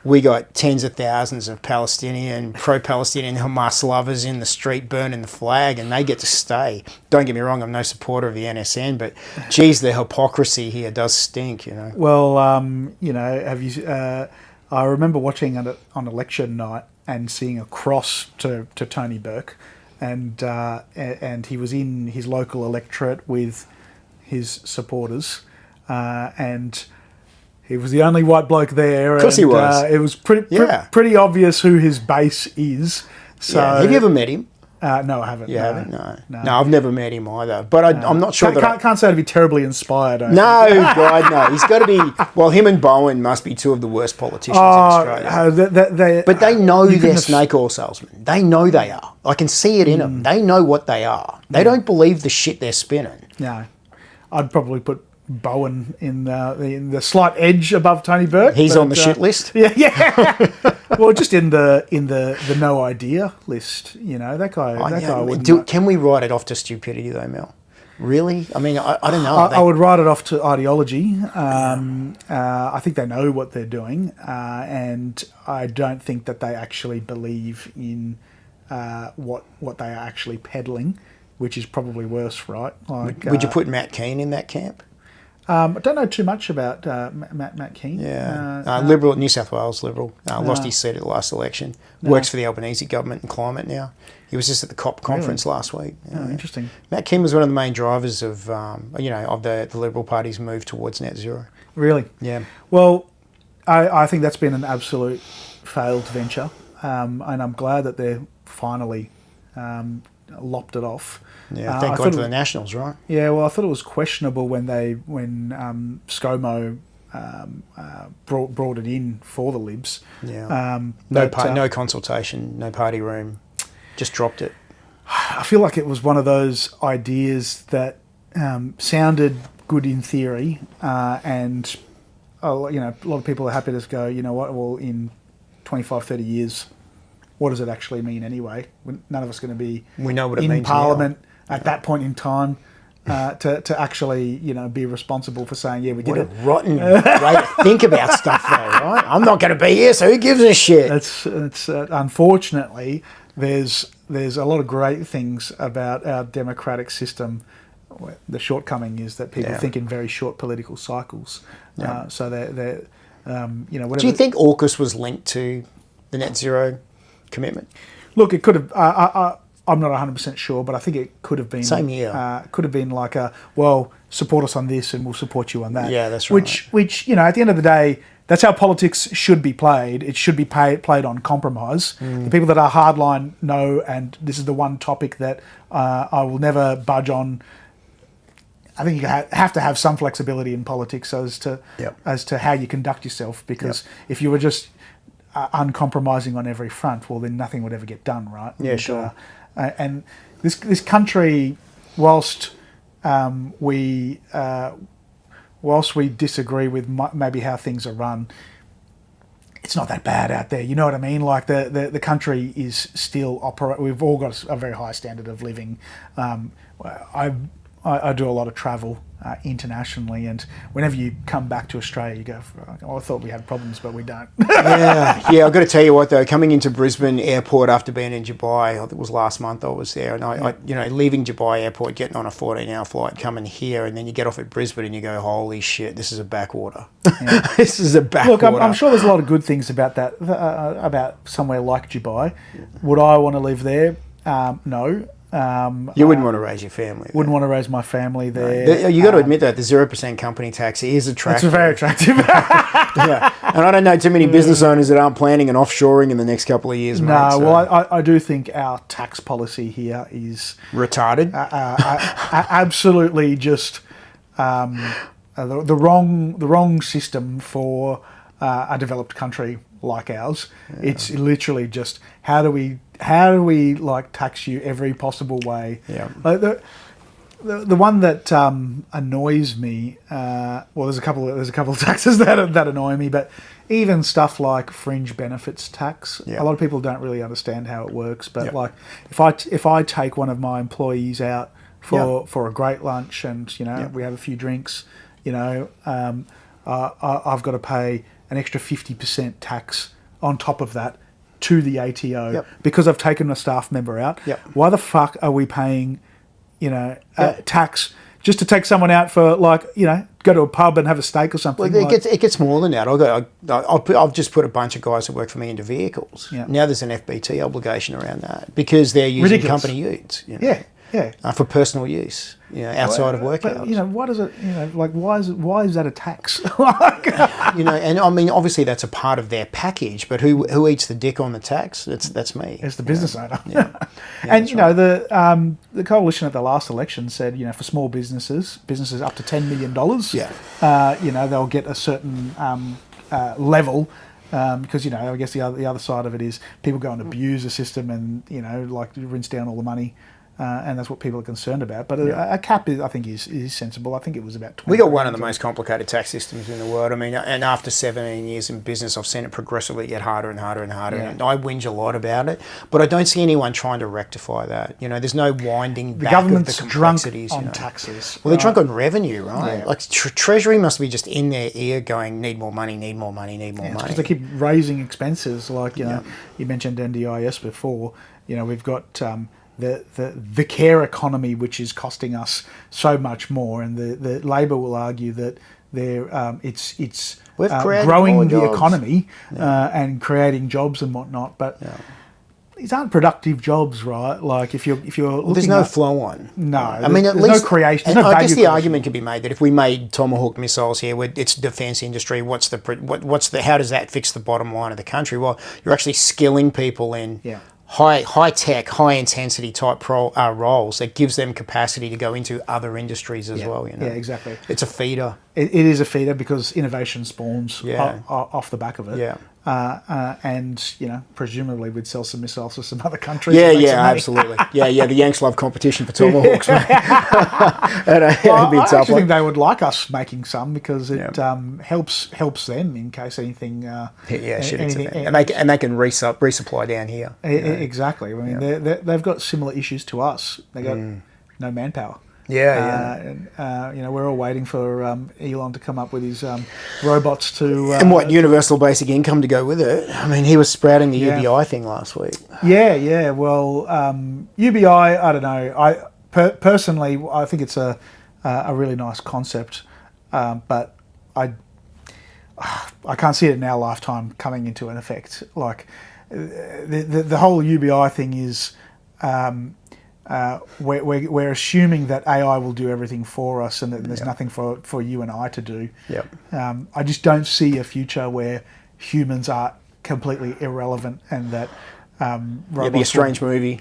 S2: We got tens of thousands of pro-Palestinian Hamas lovers in the street burning the flag, and they get to stay. Don't get me wrong, I'm no supporter of the NSN, but geez, the hypocrisy here does stink, you know.
S1: Well, you know, have you? I remember watching it on election night and seeing a cross to Tony Burke, and he was in his local electorate with his supporters, and he was the only white bloke there.
S2: Of course he was.
S1: It was pretty obvious who his base is. So,
S2: have you ever met him?
S1: No, I haven't.
S2: You haven't? No, I've never met him either. But I'm not sure
S1: can't say to be terribly inspired.
S2: God, no. He's got to be... Well, him and Bowen must be two of the worst politicians in Australia. But they know they're snake oil salesmen. They know they are. I can see it in them. They know what they are. They don't believe the shit they're spinning.
S1: No. I'd probably put Bowen in the slight edge above Tony Burke.
S2: He's on the shit list.
S1: Yeah. Well, just in the no idea list, you know, that guy. Wouldn't.
S2: Can we write it off to stupidity though, Mel? Really? I mean, I don't know.
S1: I would write it off to ideology. I think they know what they're doing, and I don't think that they actually believe in what they are actually peddling, which is probably worse, right? Like,
S2: would you put Matt Keane in that camp?
S1: I don't know too much about Matt Keane.
S2: Liberal, New South Wales Liberal. Lost his seat at the last election. Works for the Albanese government and climate now. He was just at the COP conference last week.
S1: Interesting.
S2: Matt Keane was one of the main drivers of the Liberal Party's move towards net zero.
S1: Really?
S2: Yeah.
S1: Well, I think that's been an absolute failed venture. and I'm glad that they're finally lopped it off.
S2: Yeah, thank God for the Nationals, right?
S1: Yeah, well, I thought it was questionable when ScoMo brought it in for the Libs.
S2: Yeah. No consultation, no party room, just dropped it.
S1: I feel like it was one of those ideas that sounded good in theory, and a lot of people are happy to go, you know what, well, in 25, 30 years, what does it actually mean anyway? None of us are going to be in Parliament at that point in time to actually, be responsible for saying, yeah, we did it.
S2: What a rotten way to think about stuff, though, right? I'm not going to be here, so who gives a shit?
S1: It's unfortunately, there's a lot of great things about our democratic system. The shortcoming is that people think in very short political cycles.
S2: Yeah.
S1: So they're whatever.
S2: Do you think AUKUS was linked to the net zero commitment?
S1: Look, it could have. I'm not 100% sure, but I think it could have been.
S2: Same year.
S1: Could have been like support us on this and we'll support you on that.
S2: Yeah, that's right.
S1: Which at the end of the day, that's how politics should be played. It should be played on compromise. The people that are hardline know, and this is the one topic that I will never budge on. I think you have to have some flexibility in politics as to how you conduct yourself, because if you were just uncompromising on every front, well, then nothing would ever get done, right?
S2: Yeah, sure.
S1: And this country, whilst we disagree with maybe how things are run, it's not that bad out there. You know what I mean? Like the country is still we've all got a very high standard of living. I do a lot of travel internationally, and whenever you come back to Australia, you go, I thought we had problems, but we don't.
S2: yeah, I've got to tell you what, though, coming into Brisbane Airport after being in Dubai, I think it was last month I was there, and I leaving Dubai Airport, getting on a 14-hour flight, coming here, and then you get off at Brisbane and you go, holy shit, this is a backwater.
S1: Yeah.
S2: This is a backwater.
S1: Look, I'm sure there's a lot of good things about that, about somewhere like Dubai. Would I want to live there? No.
S2: You wouldn't want to raise your family.
S1: Wouldn't want to raise my family there.
S2: No. You got to admit that the 0% company tax is attractive.
S1: It's very attractive.
S2: Yeah, and I don't know too many business owners that aren't planning on offshoring in the next couple of years.
S1: No,
S2: mate,
S1: well, I do think our tax policy here is
S2: retarded.
S1: Absolutely, just the wrong system for a developed country like ours. Yeah. It's literally just how do we like tax you every possible way.
S2: Yeah.
S1: Like the one that annoys me. There's a couple of taxes that annoy me, but even stuff like fringe benefits tax.
S2: Yeah.
S1: A lot of people don't really understand how it works. But like if I take one of my employees out for a great lunch and we have a few drinks, I've got to pay an extra 50% tax on top of that to the ATO because I've taken a staff member out.
S2: Yep.
S1: Why the fuck are we paying, tax just to take someone out for go to a pub and have a steak or something?
S2: Well, it gets more than that. I've just put a bunch of guys that work for me into vehicles.
S1: Yeah.
S2: Now there's an FBT obligation around that because they're using
S1: Ridiculous.
S2: company utes.
S1: Yeah.
S2: For personal use, outside of work hours.
S1: But, what is it? Why is that a tax?
S2: And I mean, obviously that's a part of their package. But who eats the dick on the tax? That's me.
S1: It's the business owner.
S2: Yeah.
S1: And the coalition at the last election said, for small businesses up to $10 million, they'll get a certain level. Because I guess the other side of it is people go and abuse the system and rinse down all the money. And that's what people are concerned about. But a cap, I think, is sensible. I think it was about 20.
S2: We got one of the most complicated tax systems in the world. I mean, and after 17 years in business, I've seen it progressively get harder and harder and harder. Yeah. And I whinge a lot about it, but I don't see anyone trying to rectify that. There's no winding back of the complexities.
S1: Drunk on taxes.
S2: Well, they're drunk on revenue, right? Yeah. Like Treasury must be just in their ear going, need more money, need more money, need more money.
S1: Because they keep raising expenses. You mentioned NDIS before. We've got... The care economy, which is costing us so much more, and the Labor will argue that it's growing the economy and creating jobs and whatnot. But these aren't productive jobs, right? Like if you're looking
S2: There's no
S1: at,
S2: flow on.
S1: no,
S2: I mean,
S1: there's
S2: at least
S1: no creation.
S2: And
S1: There's no
S2: I
S1: value
S2: guess the
S1: creation.
S2: argument could be made that if we made Tomahawk missiles here, it's defence industry. What's the how does that fix the bottom line of the country? Well, you're actually skilling people in high tech, high intensity type roles that gives them capacity to go into other industries as well. You know?
S1: Yeah, exactly.
S2: It's a feeder.
S1: It is a feeder because innovation spawns
S2: Yeah.
S1: off the back of it.
S2: Yeah.
S1: And presumably we'd sell some missiles to some other countries.
S2: Yeah,
S1: and make some money.
S2: absolutely. Yeah. The Yanks love competition for Tomahawks. Right?
S1: I actually think they would like us making some because it helps them in case anything.
S2: And they can resupply down here.
S1: Exactly. I mean, they've got similar issues to us. They got no manpower. We're all waiting for Elon to come up with his robots to...
S2: and universal basic income to go with it. I mean, he was sprouting the UBI thing last week.
S1: Yeah. Well, UBI, I don't know. Personally, I think it's a really nice concept, but I can't see it in our lifetime coming into an effect. Like, the whole UBI thing is... we're assuming that AI will do everything for us and that there's nothing for you and I to do. I just don't see a future where humans are completely irrelevant and that robots...
S2: It'd be a strange movie.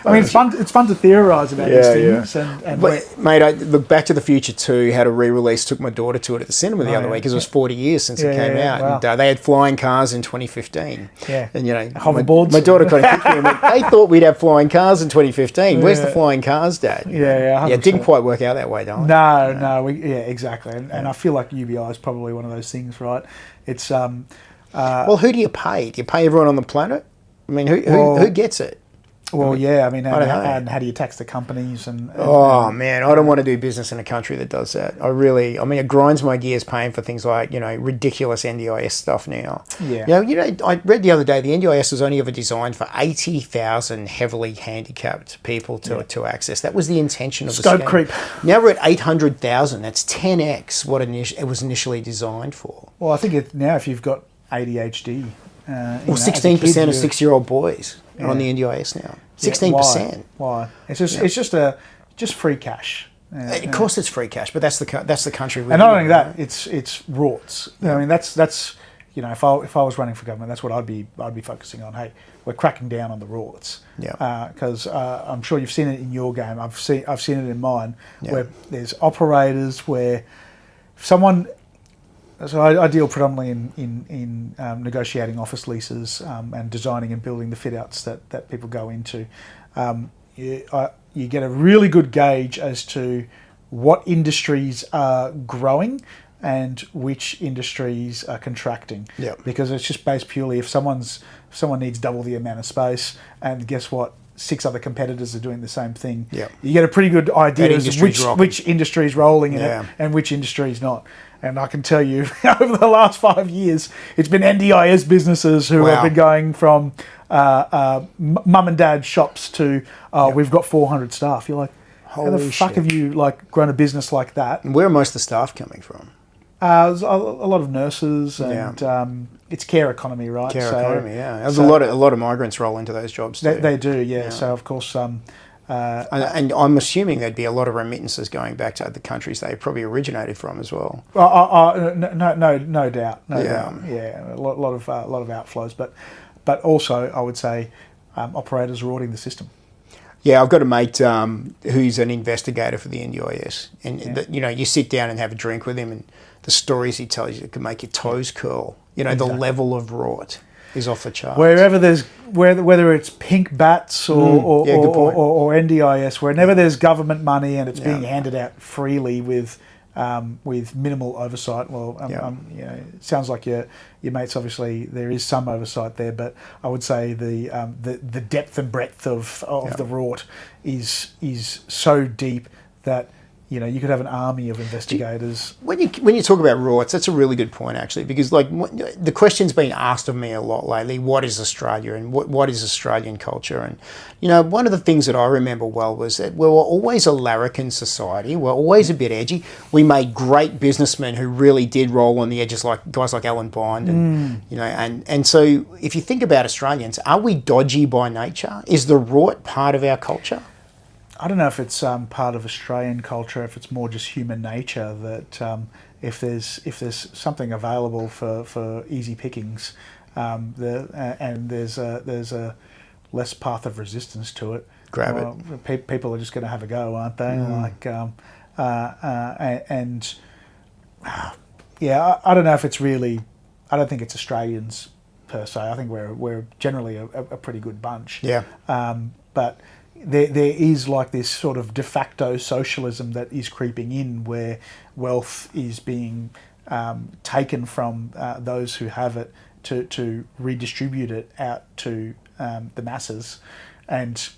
S1: I mean, it's fun to theorise about these things. And
S2: mate, I look, Back to the Future 2 had a re-release. Took my daughter to it at the cinema the other week because it was 40 years since it came out.
S1: Wow.
S2: And they had flying cars in 2015.
S1: Yeah.
S2: And,
S1: hoverboards.
S2: My daughter kind of pictured me. They thought we'd have flying cars in 2015. Where's the flying cars, Dad?
S1: Yeah,
S2: it didn't quite work out that way, darling.
S1: No. Exactly. And I feel like UBI is probably one of those things, right? It's...
S2: well, who do you pay? Do you pay everyone on the planet? I mean, who gets it?
S1: Well, yeah, I mean, and how do you tax the companies? Man,
S2: I don't want to do business in a country that does that. It grinds my gears paying for things like, ridiculous NDIS stuff now.
S1: Yeah.
S2: I read the other day the NDIS was only ever designed for 80,000 heavily handicapped people to access. That was the intention of the scheme.
S1: Scope creep.
S2: Now we're at 800,000. That's 10x what it was initially designed for.
S1: Well, I think now if you've got ADHD...
S2: 16% of 6-year-old boys are on the NDIS now. 16%.
S1: Why? It's just free cash.
S2: Of course, it's free cash, but that's the country.
S1: And not only that, it's rorts. I mean, that's if I was running for government, that's what I'd be focusing on. Hey, we're cracking down on the rorts. Because I'm sure you've seen it in your game. I've seen it in mine, where there's operators where someone. So I deal predominantly in negotiating office leases and designing and building the fit-outs that people go into. You get a really good gauge as to what industries are growing and which industries are contracting. Because it's just based purely if someone needs double the amount of space, and guess what? 6 other competitors are doing the same thing. You get a pretty good idea as to which industry is rolling in it and which industry is not. And I can tell you, over the last 5 years, it's been NDIS businesses who have been going from mum and dad shops to we've got 400 staff. You're like, how the fuck have you grown a business like that?
S2: And where are most of the staff coming from?
S1: There's a lot of nurses and it's care economy, right?
S2: Care economy. There's a lot of migrants roll into those jobs too.
S1: They do, yeah. So of course.
S2: And I'm assuming there'd be a lot of remittances going back to the countries they probably originated from as well.
S1: No doubt. Yeah, a lot of outflows, but also I would say operators are auditing the system.
S2: Yeah, I've got a mate who's an investigator for the NDIS, and you sit down and have a drink with him, and the stories he tells you can make your toes curl. The level of rot is off the charts. Whether it's pink bats or
S1: NDIS, whenever there's government money and it's being handed out freely with minimal oversight. It sounds like your mates, obviously there is some oversight there, but I would say the depth and breadth of the rort is so deep that you could have an army of investigators.
S2: When you talk about rorts, that's a really good point, actually, because like the question's been asked of me a lot lately. What is Australia, and what is Australian culture? And one of the things that I remember well was that we were always a larrikin society. We're always a bit edgy. We made great businessmen who really did roll on the edges, like guys like Alan Bond, and and so if you think about Australians, are we dodgy by nature? Is the rort part of our culture?
S1: I don't know if it's part of Australian culture, if it's more just human nature, that if there's something available for easy pickings, and there's a less path of resistance to it,
S2: grab it.
S1: People are just going to have a go, aren't they? I don't know if it's really. I don't think it's Australians per se. I think we're generally a pretty good bunch.
S2: Yeah.
S1: But there is like this sort of de facto socialism that is creeping in, where wealth is being taken from those who have it to redistribute it out to the masses, and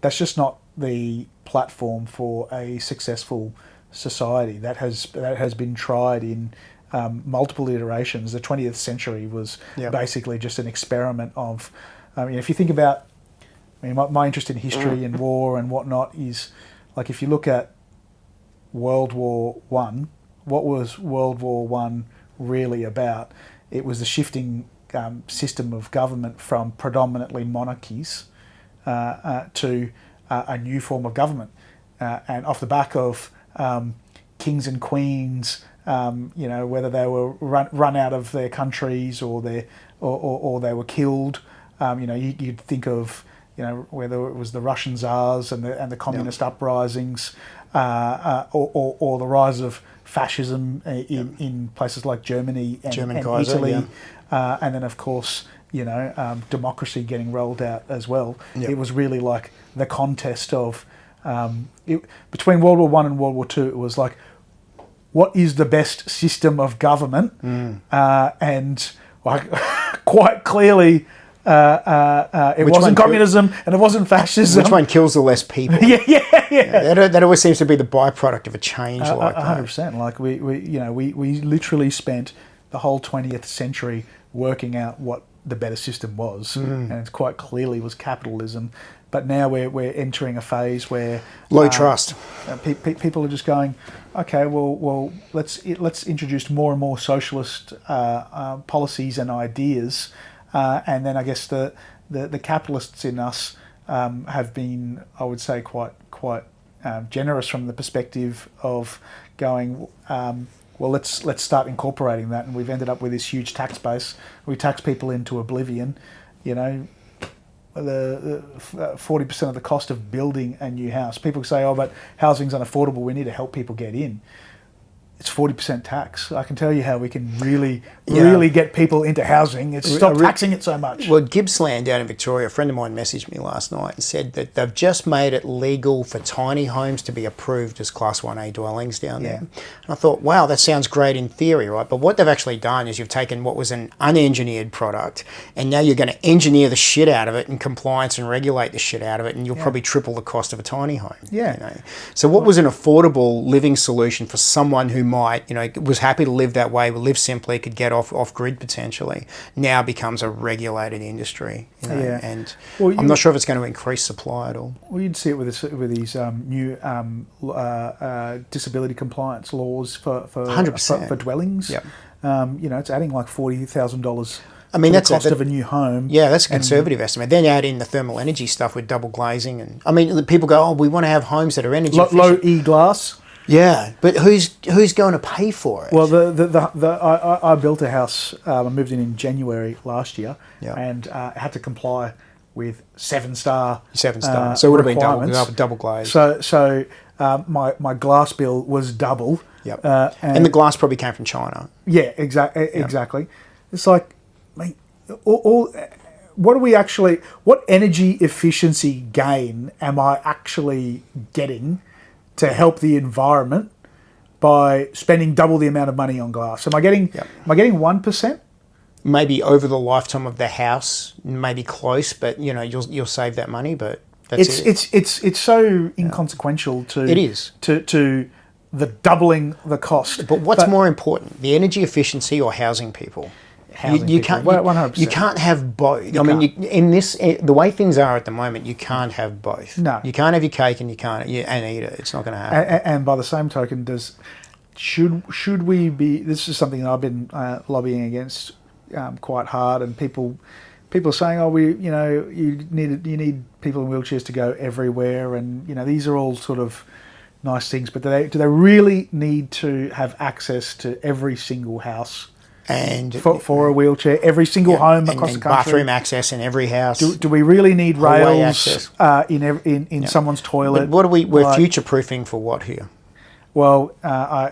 S1: that's just not the platform for a successful society. That has been tried in multiple iterations. The 20th century was basically just an experiment of. If you think about. My interest in history and war and whatnot is, like, if you look at World War One, what was World War One really about? It was the shifting system of government from predominantly monarchies to a new form of government, and off the back of kings and queens, whether they were run out of their countries or they were killed. You'd think of. Whether it was the Russian Tsars and the communist uprisings, or the rise of fascism in places like Germany and
S2: Kaiser,
S1: Italy, and then of course democracy getting rolled out as well. It was really like the contest of between World War One and World War Two. It was like, what is the best system of government, and like quite clearly. It wasn't communism and it wasn't fascism.
S2: Which one kills the less people?
S1: Yeah.
S2: That always seems to be the byproduct of a change like that.
S1: 100%. Like we literally spent the whole 20th century working out what the better system was, and it quite clearly was capitalism. But now we're entering a phase where
S2: low trust.
S1: People are just going, okay, well, let's introduce more and more socialist policies and ideas. And then I guess the capitalists in us have been, I would say, quite generous from the perspective of going, let's start incorporating that, and we've ended up with this huge tax base. We tax people into oblivion. The 40% of the cost of building a new house. People say, oh, but housing's unaffordable. We need to help people get in. It's 40% tax. I can tell you how we can really get people into housing. It's stop taxing it so much.
S2: Well, Gippsland down in Victoria, a friend of mine messaged me last night and said that they've just made it legal for tiny homes to be approved as Class 1A dwellings down there. And I thought, wow, that sounds great in theory, right? But what they've actually done is you've taken what was an unengineered product, and now you're going to engineer the shit out of it and compliance and regulate the shit out of it, and you'll probably triple the cost of a tiny home. So what was an affordable living solution for someone who might, was happy to live that way, live simply, could get off grid potentially, now becomes a regulated industry. And I'm not sure if it's going to increase supply at all.
S1: Well, you'd see it with these new disability compliance laws for
S2: 100%.
S1: for dwellings. It's adding like $40,000.
S2: That's
S1: the cost of a new home.
S2: Yeah, that's a conservative estimate. Then you add in the thermal energy stuff with double glazing, and people go, oh, we want to have homes that are energy efficient.
S1: Low E glass.
S2: Yeah, but who's going to pay for it?
S1: Well, I built a house. I moved in January last year, and had to comply with 7-star.
S2: So it would have been double glazed.
S1: So my glass bill was double.
S2: And the glass probably came from China.
S1: Yeah, exactly. It's like, mate, what energy efficiency gain am I actually getting to help the environment by spending double the amount of money on glass? Am I getting 1%?
S2: Maybe over the lifetime of the house, maybe close, but you'll save that money. But that's
S1: it's so inconsequential to
S2: it is
S1: to the doubling the cost.
S2: But what's more important, the energy efficiency or housing people? You can't.
S1: 100%.
S2: You can't have both. The way things are at the moment, you can't have both.
S1: No,
S2: you can't have your cake and and eat it. It's not going to happen.
S1: And by the same token, should we be? This is something that I've been lobbying against quite hard, and people are saying, oh, you need people in wheelchairs to go everywhere, and these are all sort of nice things, but do they really need to have access to every single house?
S2: And
S1: for a wheelchair, every single home across the country,
S2: bathroom access in every house.
S1: Do we really need rails in someone's toilet?
S2: But we're future proofing for what here?
S1: Well,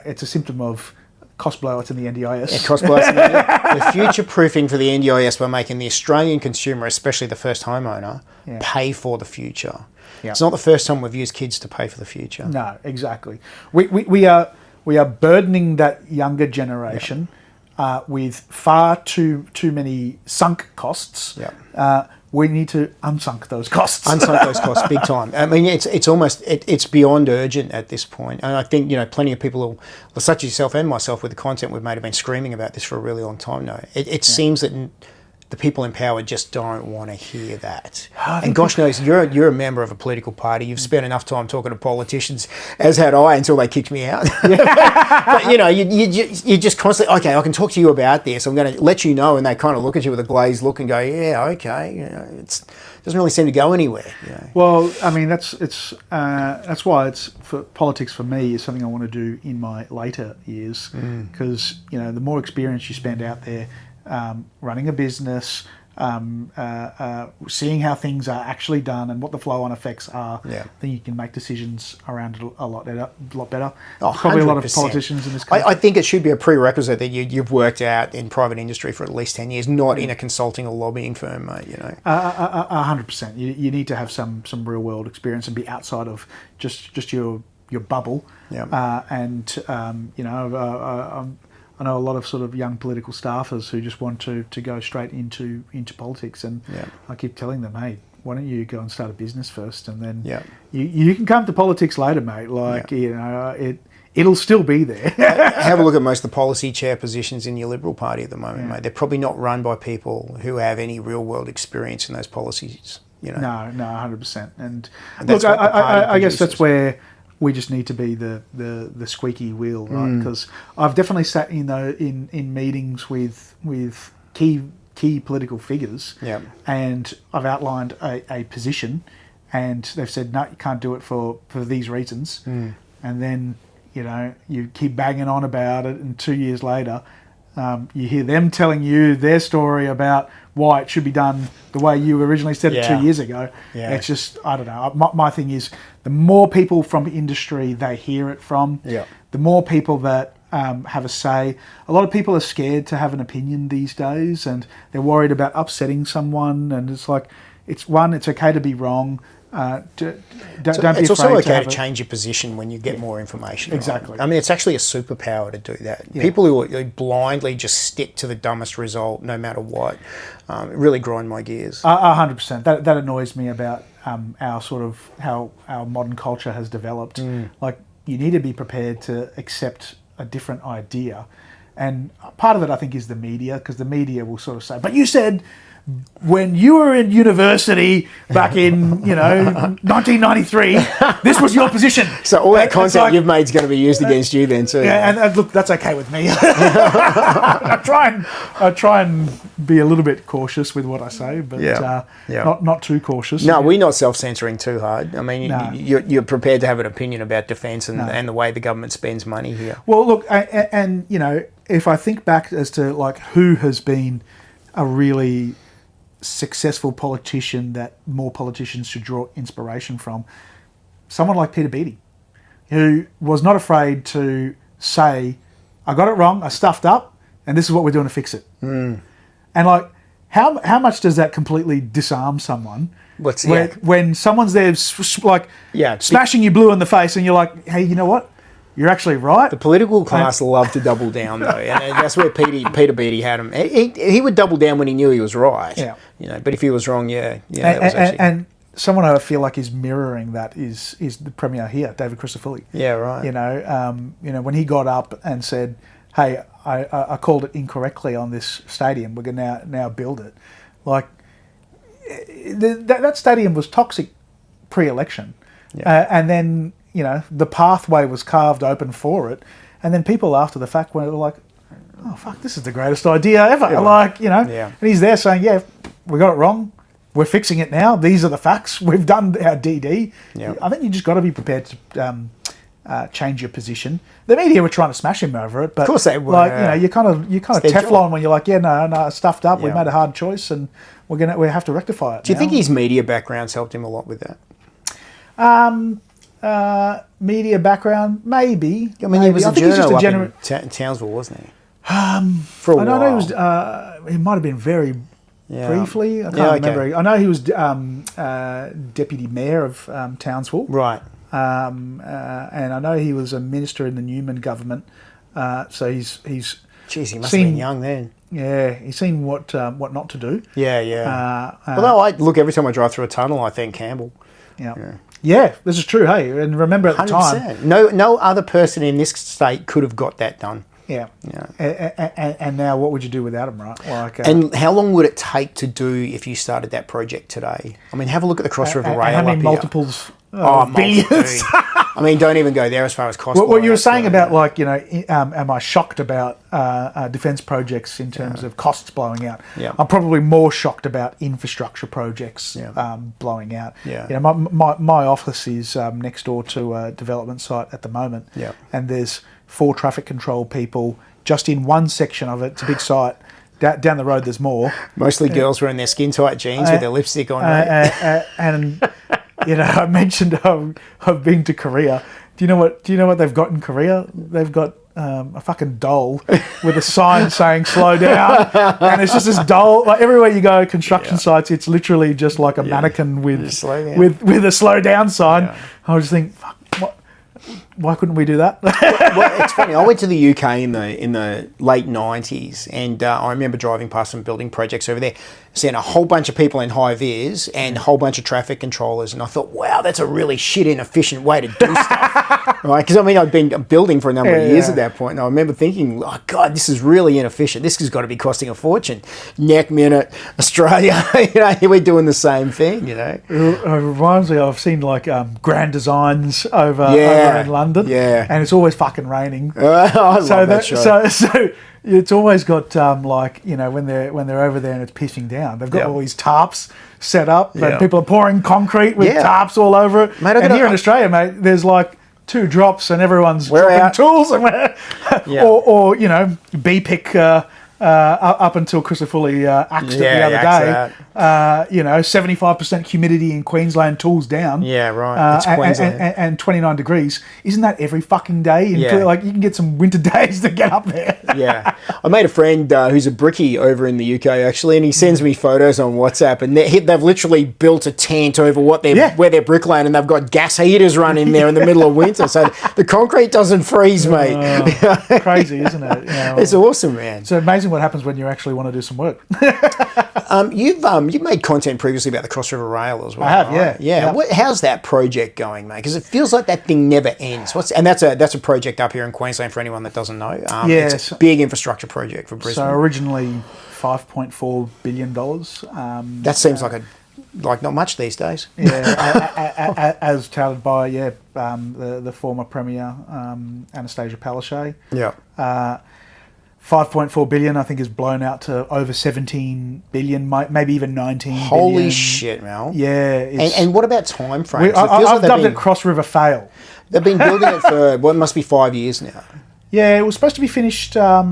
S1: it's a symptom of cost blowouts in the NDIS.
S2: Yeah, cost blowouts. We're future proofing for the NDIS by making the Australian consumer, especially the first homeowner, pay for the future. Yeah. It's not the first time we've used kids to pay for the future.
S1: No, exactly. We are burdening that younger generation. With far too many sunk costs. We need to unsunk those costs.
S2: Unsunk those costs big time. I mean, it's almost beyond urgent at this point. And I think plenty of people, such as yourself and myself, with the content we've made, have been screaming about this for a really long time now. It seems that the people in power just don't want to hear that. And gosh knows, you're a member of a political party. You've spent enough time talking to politicians, as had I, until they kicked me out. But you just constantly, okay, I can talk to you about this. I'm going to let you know, and they kind of look at you with a glazed look and go, yeah, okay. It doesn't really seem to go anywhere.
S1: Well, I mean, that's why it's for politics for me is something I want to do in my later years, because the more experience you spend out there. Running a business, seeing how things are actually done and what the flow-on effects are, then you can make decisions around it a lot better.
S2: Oh,
S1: probably 100%. A lot of politicians in this country.
S2: I think it should be a prerequisite that you've worked out in private industry for at least 10 years, not in a consulting or lobbying firm, mate.
S1: 100%. You need to have some real-world experience and be outside of just your bubble. I know a lot of sort of young political staffers who just want to go straight into politics, and I keep telling them, hey, why don't you go and start a business first, and then you can come to politics later, mate. It'll still be there.
S2: Have a look at most of the policy chair positions in your Liberal Party at the moment, mate. They're probably not run by people who have any real world experience in those policies. No,
S1: 100%. And look, I guess that's where we just need to be the squeaky wheel, right? Because I've definitely sat in meetings with key political figures, and I've outlined a position, and they've said, no, you can't do it for these reasons, and then you keep banging on about it, and 2 years later, you hear them telling you their story about why it should be done the way you originally said it 2 years ago. It's just, I don't know. My thing is, the more people from industry they hear it from, the more people that have a say. A lot of people are scared to have an opinion these days, and they're worried about upsetting someone. And it's like, it's okay to be wrong. Don't be afraid.
S2: It's also okay to change your position when you get more information.
S1: Exactly.
S2: Right? I mean, it's actually a superpower to do that. People who blindly just stick to the dumbest result, no matter what, really grind my gears.
S1: 100%. That annoys me about our sort of how our modern culture has developed. Like, you need to be prepared to accept a different idea, and part of it, I think, is the media, because the media will sort of say, "But you said." When you were in university back in 1993, this was your position.
S2: So all that content you've made is going to be used against you then too.
S1: Yeah, and look, that's okay with me. I try and be a little bit cautious with what I say, but not too cautious.
S2: No, we're not self-censoring too hard. I mean, you're prepared to have an opinion about defence and the way the government spends money here.
S1: Well, look, and if I think back as to like who has been a really successful politician that more politicians should draw inspiration from, someone like Peter Beattie, who was not afraid to say, I got it wrong, I stuffed up, and this is what we're doing to fix it. And like, how much does that completely disarm someone? When someone's there smashing you blue in the face, and you're like, hey, you know what? You're actually right.
S2: The political class love to double down, though, and that's where Peter Beattie had him. He would double down when he knew he was right. But if he was wrong, that was actually...
S1: And someone I feel like is mirroring that is the Premier here, David Crisafulli.
S2: Yeah, right.
S1: When he got up and said, "Hey, I called it incorrectly on this stadium. We're going to now build it." Like that stadium was toxic pre-election, and then the pathway was carved open for it, and then people after the fact were like, "Oh fuck, this is the greatest idea ever!" And he's there saying, "Yeah, we got it wrong. We're fixing it now. These are the facts. We've done our DD."
S2: Yeah.
S1: I think you just got to be prepared to change your position. The media were trying to smash him over it, but
S2: of course they were.
S1: You kind of Teflon job. When you're like, no, stuffed up. We made a hard choice, and we have to rectify it.
S2: Do you think his media background's helped him a lot with
S1: that? Media background, maybe.
S2: I mean, he was a journo up in Townsville, wasn't he? For a while.
S1: I know he was. He might have been very. Briefly, I can't remember. I know he was deputy mayor of Townsville,
S2: right?
S1: And I know he was a minister in the Newman government. So he's.
S2: Jeez, he must have been young then.
S1: Yeah, he's seen what not to do.
S2: Yeah. Although I look every time I drive through a tunnel, I think Campbell.
S1: Yeah, this is true. Hey, and remember at the 100%.
S2: time, no other person in this state could have got that done.
S1: Yeah. And now what would you do without him, right?
S2: And how long would it take to do if you started that project today? I mean, have a look at the Cross River Rail.
S1: How many multiples? Billions.
S2: I mean, don't even go there as far as cost.
S1: What you were saying about am I shocked about defence projects in terms of costs blowing out?
S2: Yeah.
S1: I'm probably more shocked about infrastructure projects blowing out.
S2: Yeah.
S1: My office is next door to a development site at the moment.
S2: Yeah.
S1: And there's 4 traffic control people just in one section of it. It's a big site. Down the road, there's more.
S2: Mostly girls wearing their skin tight jeans with their lipstick on.
S1: And I mentioned I've been to Korea. Do you know what they've got in Korea? They've got a fucking doll with a sign saying "slow down," and it's just this doll. Like everywhere you go, construction sites, it's literally just like a mannequin with a slow down sign. Yeah. I just think, fuck, why couldn't we do that?
S2: Well, it's funny. I went to the UK in the late 90s, and I remember driving past some building projects over there, seeing a whole bunch of people in high vis and a whole bunch of traffic controllers, and I thought, wow, that's a really shit inefficient way to do stuff, right? Because I mean, I'd been building for a number of years at that point, and I remember thinking, oh god, this is really inefficient. This has got to be costing a fortune. Neck minute, Australia, we're doing the same thing, It
S1: reminds me, I've seen like Grand Designs over in London.
S2: Yeah,
S1: and it's always fucking raining.
S2: I love that show.
S1: So it's always got when they're over there and it's pissing down, they've got all these tarps set up, and people are pouring concrete with tarps all over it. Mate, and here in Australia, mate, there's like 2 drops and everyone's dropping tools, and or BPIC. Up until Crisafulli axed it the other day, 75% humidity in Queensland, tools down.
S2: Yeah, right. It's Queensland.
S1: And 29 degrees. Isn't that every fucking day? Like you can get some winter days to get up there.
S2: Yeah. I made a friend who's a brickie over in the UK actually, and he sends me photos on WhatsApp, and they've literally built a tent over where they're bricklaying, and they've got gas heaters running there in the middle of winter, so the concrete doesn't freeze, mate.
S1: Crazy, isn't it?
S2: It's awesome, man.
S1: It's amazing what happens when you actually want to do some work.
S2: You've made content previously about the Cross River Rail as well.
S1: I have,
S2: right? Yeah. How's that project going, mate? Because it feels like that thing never ends. That's a project up here in Queensland for anyone that doesn't know. It's a big infrastructure project for Brisbane.
S1: So originally $5.4 billion.
S2: That seems like not much these days.
S1: Yeah, as touted by the former Premier Anastasia Palaszczuk.
S2: Yeah.
S1: 5.4 billion, I think, is blown out to over 17 billion, maybe even 19 billion.
S2: Holy shit, Mel.
S1: Yeah.
S2: And what about time frames?
S1: I've dubbed it Cross River Fail.
S2: They've been building it for, it must be 5 years now.
S1: Yeah, it was supposed to be finished, I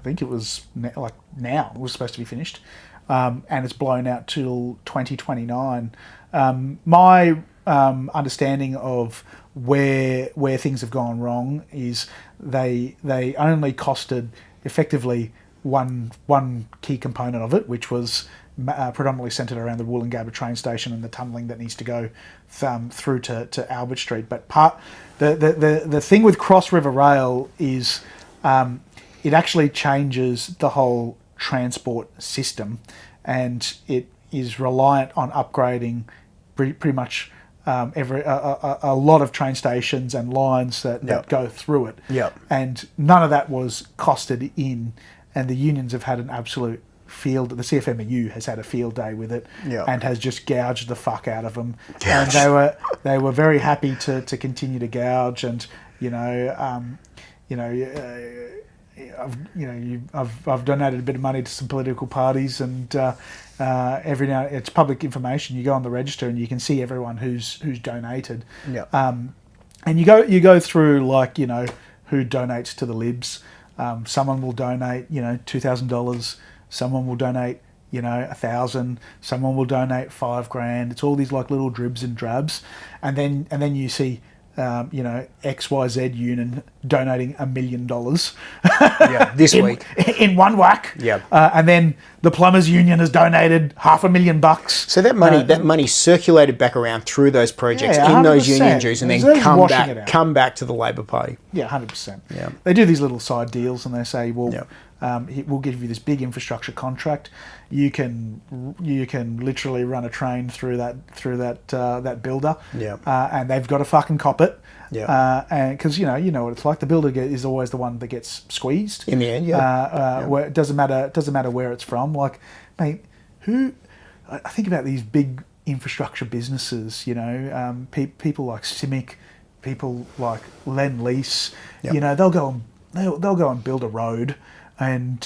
S1: think it was now it was supposed to be finished, and it's blown out till 2029. My understanding of where things have gone wrong is they only costed effectively one key component of it, which was predominantly centred around the Wollongabba train station and the tunnelling that needs to go through to Albert Street. But the thing with Cross River Rail is it actually changes the whole transport system, and it is reliant on upgrading pretty much a lot of train stations and lines that go through it.
S2: Yep.
S1: And none of that was costed in, and the unions have had an absolute field. The CFMEU has had a field day with it, and has just gouged the fuck out of them. And they were very happy to continue to gouge, and I've donated a bit of money to some political parties, and every now it's public information. You go on the register and you can see everyone who's donated.
S2: Yeah.
S1: And you go through, like, who donates to the Libs. Someone will donate $2,000. Someone will donate $1,000. Someone will donate $5,000. It's all these like little dribs and drabs, and then you see XYZ union donating $1 million.
S2: This week
S1: in one whack.
S2: Yeah.
S1: And then the plumbers union has donated $500,000.
S2: So that money circulated back around through those projects in those union dues, and then come back to the Labor Party.
S1: Yeah, 100%.
S2: Yeah.
S1: They do these little side deals, and they say, well, we'll give you this big infrastructure contract. You can literally run a train through that builder.
S2: Yeah.
S1: And they've got to fucking cop it.
S2: Yeah.
S1: And because you know what it's like. The builder is always the one that gets squeezed
S2: in the end. Yeah.
S1: Where it doesn't matter where it's from. Like, mate, I think about these big infrastructure businesses. People like CIMIC, people like Lend-Lease.
S2: Yep.
S1: They'll go and build a road, and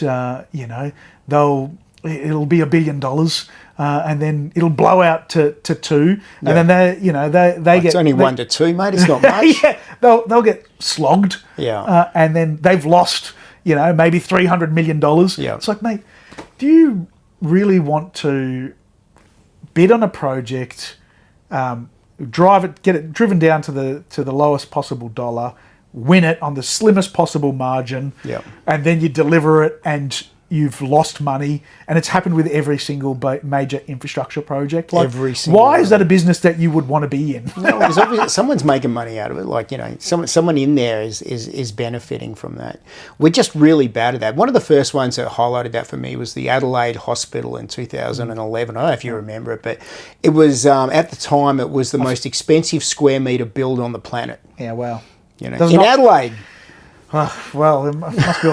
S1: it'll be $1 billion, and then it'll blow out to two, and then they get.
S2: It's only 1 to 2, mate. It's not much.
S1: Yeah, they'll get slogged.
S2: Yeah.
S1: And then they've lost, maybe $300 million.
S2: Yeah.
S1: It's like, mate, do you really want to bid on a project, drive it, get it driven down to the lowest possible dollar, win it on the slimmest possible margin, and then you deliver it and you've lost money? And it's happened with every single major infrastructure project. Like, why is that a business that you would want to be in?
S2: No, because obviously someone's making money out of it. Like, someone in there is benefiting from that. We're just really bad at that. One of the first ones that highlighted that for me was the Adelaide Hospital in 2011. I don't know if you remember it, but it was, at the time, it was the most expensive square metre build on the planet.
S1: Yeah, wow.
S2: Adelaide.
S1: Well, it must be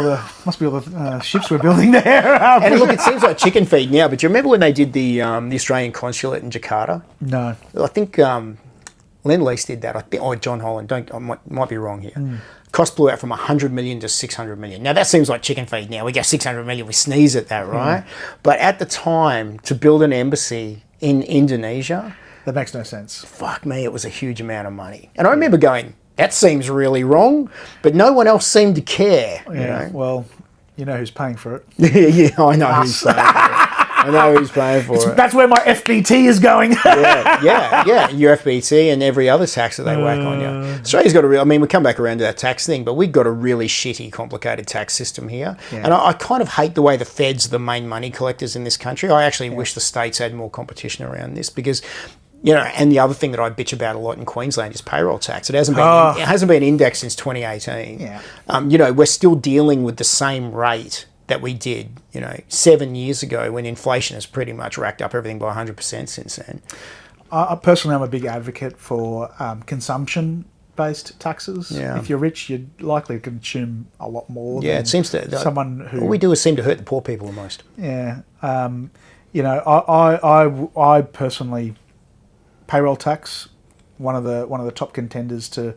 S1: all the ships we're building there.
S2: And look, it seems like chicken feed now, but do you remember when they did the Australian consulate in Jakarta?
S1: No.
S2: I think Lend-Lease did that. Or John Holland. I might be wrong here. Cost blew out from 100 million to 600 million. Now that seems like chicken feed now. We get 600 million, we sneeze at that, right? But at the time, to build an embassy in Indonesia,
S1: that makes no sense.
S2: Fuck me, it was a huge amount of money. And I remember going, that seems really wrong, but no one else seemed to care.
S1: Yeah, well, you know who's paying for it.
S2: Yeah, I know who's paying for it. I know who's paying for it.
S1: That's where my FBT is going.
S2: yeah. Your FBT and every other tax that they whack on you. Australia's got we come back around to that tax thing, but we've got a really shitty, complicated tax system here. Yeah. And I kind of hate the way the feds are the main money collectors in this country. I actually wish the states had more competition around this, because and the other thing that I bitch about a lot in Queensland is payroll tax. It hasn't been indexed since 2018.
S1: Yeah.
S2: We're still dealing with the same rate that we did, 7 years ago, when inflation has pretty much racked up everything by 100% since then.
S1: Personally, I'm a big advocate for consumption-based taxes. Yeah. If you're rich, you're likely to consume a lot more.
S2: Yeah, it seems to.
S1: Someone who
S2: all we do is seem to hurt the poor people the most.
S1: Yeah. I personally, payroll tax, one of the top contenders to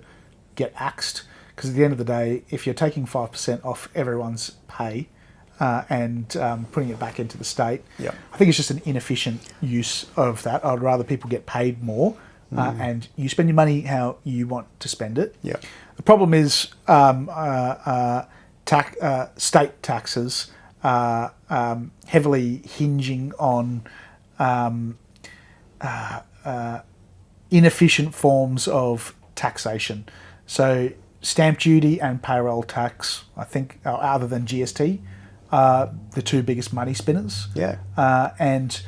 S1: get axed, because at the end of the day, if you're taking 5% off everyone's pay and putting it back into the state, I think it's just an inefficient use of that. I'd rather people get paid more and you spend your money how you want to spend it.
S2: Yeah.
S1: The problem is state taxes heavily hinging on inefficient forms of taxation. So stamp duty and payroll tax, I think, other than GST, are the two biggest money spinners.
S2: Yeah.
S1: And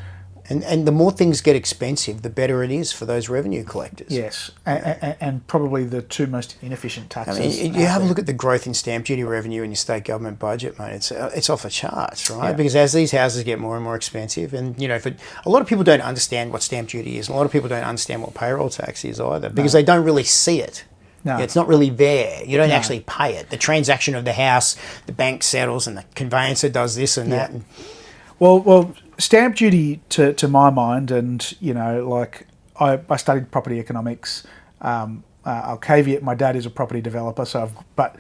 S2: And the more things get expensive, the better it is for those revenue collectors.
S1: Yes, and probably the two most inefficient taxes.
S2: I mean, you have a look at the growth in stamp duty revenue in your state government budget, mate. It's off the charts, right? Yeah. Because as these houses get more and more expensive, and a lot of people don't understand what stamp duty is, and a lot of people don't understand what payroll tax is either, because they don't really see it. No. It's not really there. You don't actually pay it. The transaction of the house, the bank settles, and the conveyancer does this and that. And
S1: well, stamp duty, to my mind, and I studied property economics. I'll caveat, my dad is a property developer, but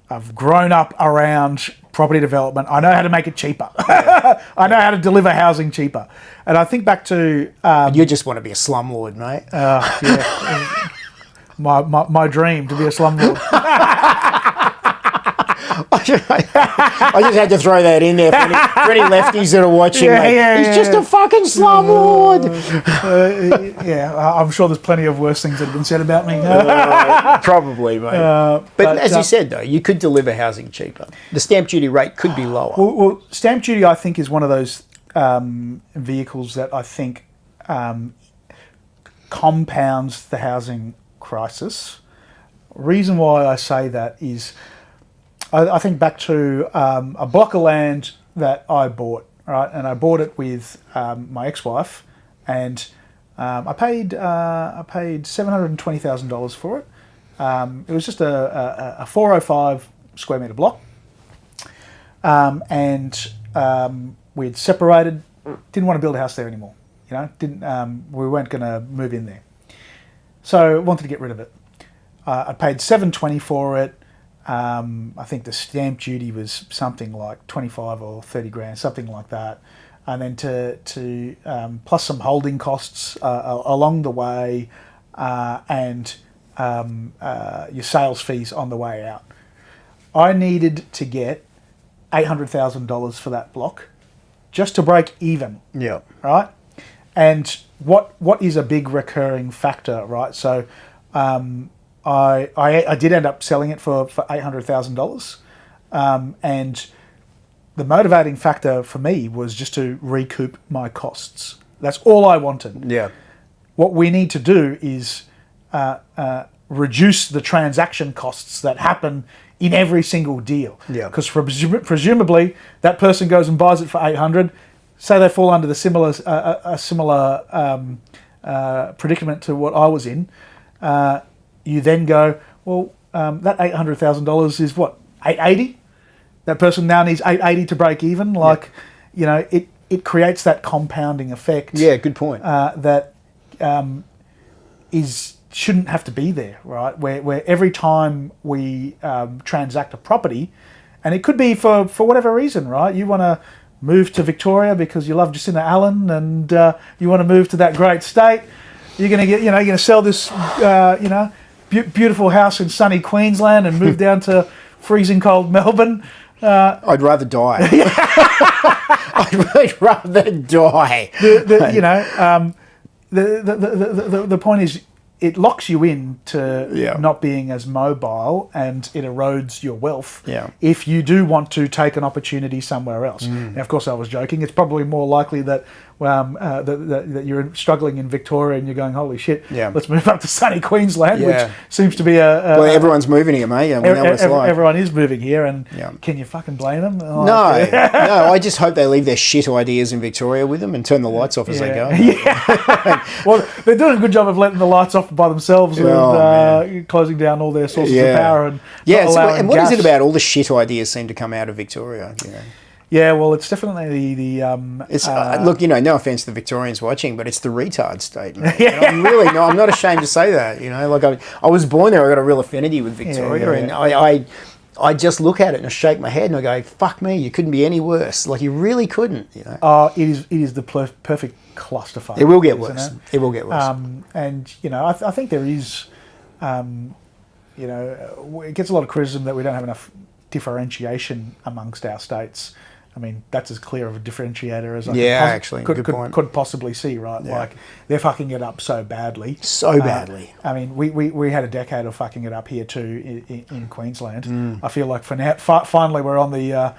S1: I've grown up around property development. I know how to make it cheaper. I know how to deliver housing cheaper. And I think back to
S2: you just want to be a slumlord, mate.
S1: Yeah. My dream to be a slumlord.
S2: I just had to throw that in there for any lefties that are watching. He's just a fucking slumlord.
S1: I'm sure there's plenty of worse things that have been said about me.
S2: Probably, mate. But as you said, though, you could deliver housing cheaper. The stamp duty rate could be lower.
S1: Well, stamp duty, I think, is one of those vehicles that I think compounds the housing crisis. Reason why I say that is I think back to a block of land that I bought, right? And I bought it with my ex-wife, and I paid $720,000 for it. It was just a 405 square metre block, and we'd separated. Didn't want to build a house there anymore. We weren't going to move in there, so wanted to get rid of it. I paid $720 for it. I think the stamp duty was something like 25 or 30 grand, something like that. And then to plus some holding costs along the way, and your sales fees on the way out. I needed to get $800,000 for that block just to break even.
S2: Yeah.
S1: Right? And what is a big recurring factor, right? So I did end up selling it for $800,000, and the motivating factor for me was just to recoup my costs. That's all I wanted.
S2: Yeah.
S1: What we need to do is reduce the transaction costs that happen in every single deal.
S2: Yeah.
S1: Because presumably that person goes and buys it for $800. Say they fall under the similar predicament to what I was in. You then go, well, that $800,000 is what, $880? That person now needs $880 to break even. It creates that compounding effect.
S2: Yeah, good point.
S1: That shouldn't have to be there, right? Where every time we transact a property, and it could be for whatever reason, right? You want to move to Victoria because you love Jacinta Allen, and you want to move to that great state. You're going to get, you're going to sell this, beautiful house in sunny Queensland and move down to freezing cold Melbourne.
S2: I'd rather die. I'd rather die.
S1: The point is, it locks you in to not being as mobile, and it erodes your wealth if you do want to take an opportunity somewhere else. Now, of course, I was joking. It's probably more likely that that you're struggling in Victoria and you're going, holy shit, let's move up to sunny Queensland, which seems to be
S2: well, everyone's moving here, mate. I mean,
S1: everyone is moving here, and can you fucking blame them?
S2: No, I just hope they leave their shit ideas in Victoria with them and turn the lights off as they go.
S1: Well, they're doing a good job of letting the lights off by themselves with closing down all their sources of power and
S2: and what is it about all the shit ideas seem to come out of Victoria?
S1: Yeah, well, it's definitely
S2: look, no offense to the Victorians watching, but it's the retard state. I'm not ashamed to say that. I was born there. I got a real affinity with Victoria, and I just look at it and I shake my head and I go, "Fuck me, you couldn't be any worse. Like you really couldn't."
S1: It is the perfect clusterfuck.
S2: It will get worse. It will get worse.
S1: And I think there is, it gets a lot of criticism that we don't have enough differentiation amongst our states. I mean, that's as clear of a differentiator as I could possibly see, right? Yeah. Like, they're fucking it up so badly.
S2: So badly.
S1: I mean, we had a decade of fucking it up here too in Queensland. I feel like for now, finally we're on the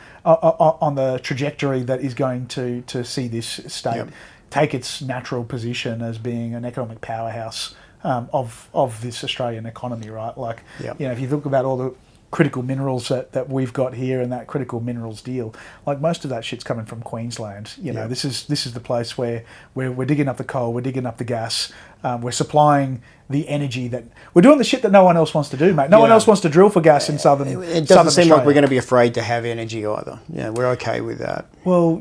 S1: trajectory that is going to see this state take its natural position as being an economic powerhouse of this Australian economy, right? Like,
S2: Yep.
S1: if you think about all the critical minerals that we've got here and that critical minerals deal, like most of that shit's coming from Queensland.
S2: Yeah.
S1: This is the place where we're digging up the coal, we're digging up the gas, we're supplying the energy that we're doing the shit that no one else wants to do, mate. No one else wants to drill for gas in southern.
S2: It doesn't seem like we're going to be afraid to have energy either. Yeah, we're okay with that.
S1: Well,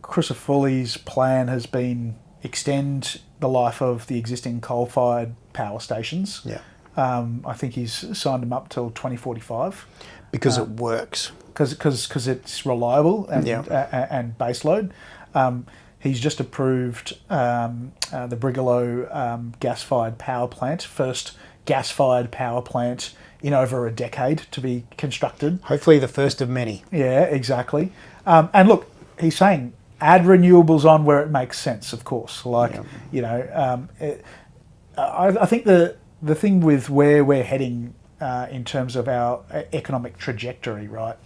S1: Crucifulli's plan has been extend the life of the existing coal-fired power stations.
S2: Yeah.
S1: I think he's signed them up till 2045
S2: Because it works.
S1: Because it's reliable and and baseload. He's just approved the Brigalow gas-fired power plant, first gas-fired power plant in over a decade to be constructed.
S2: Hopefully the first of many.
S1: Yeah, exactly. And look, he's saying add renewables on where it makes sense, of course. Like, I think the thing with where we're heading in terms of our economic trajectory, right?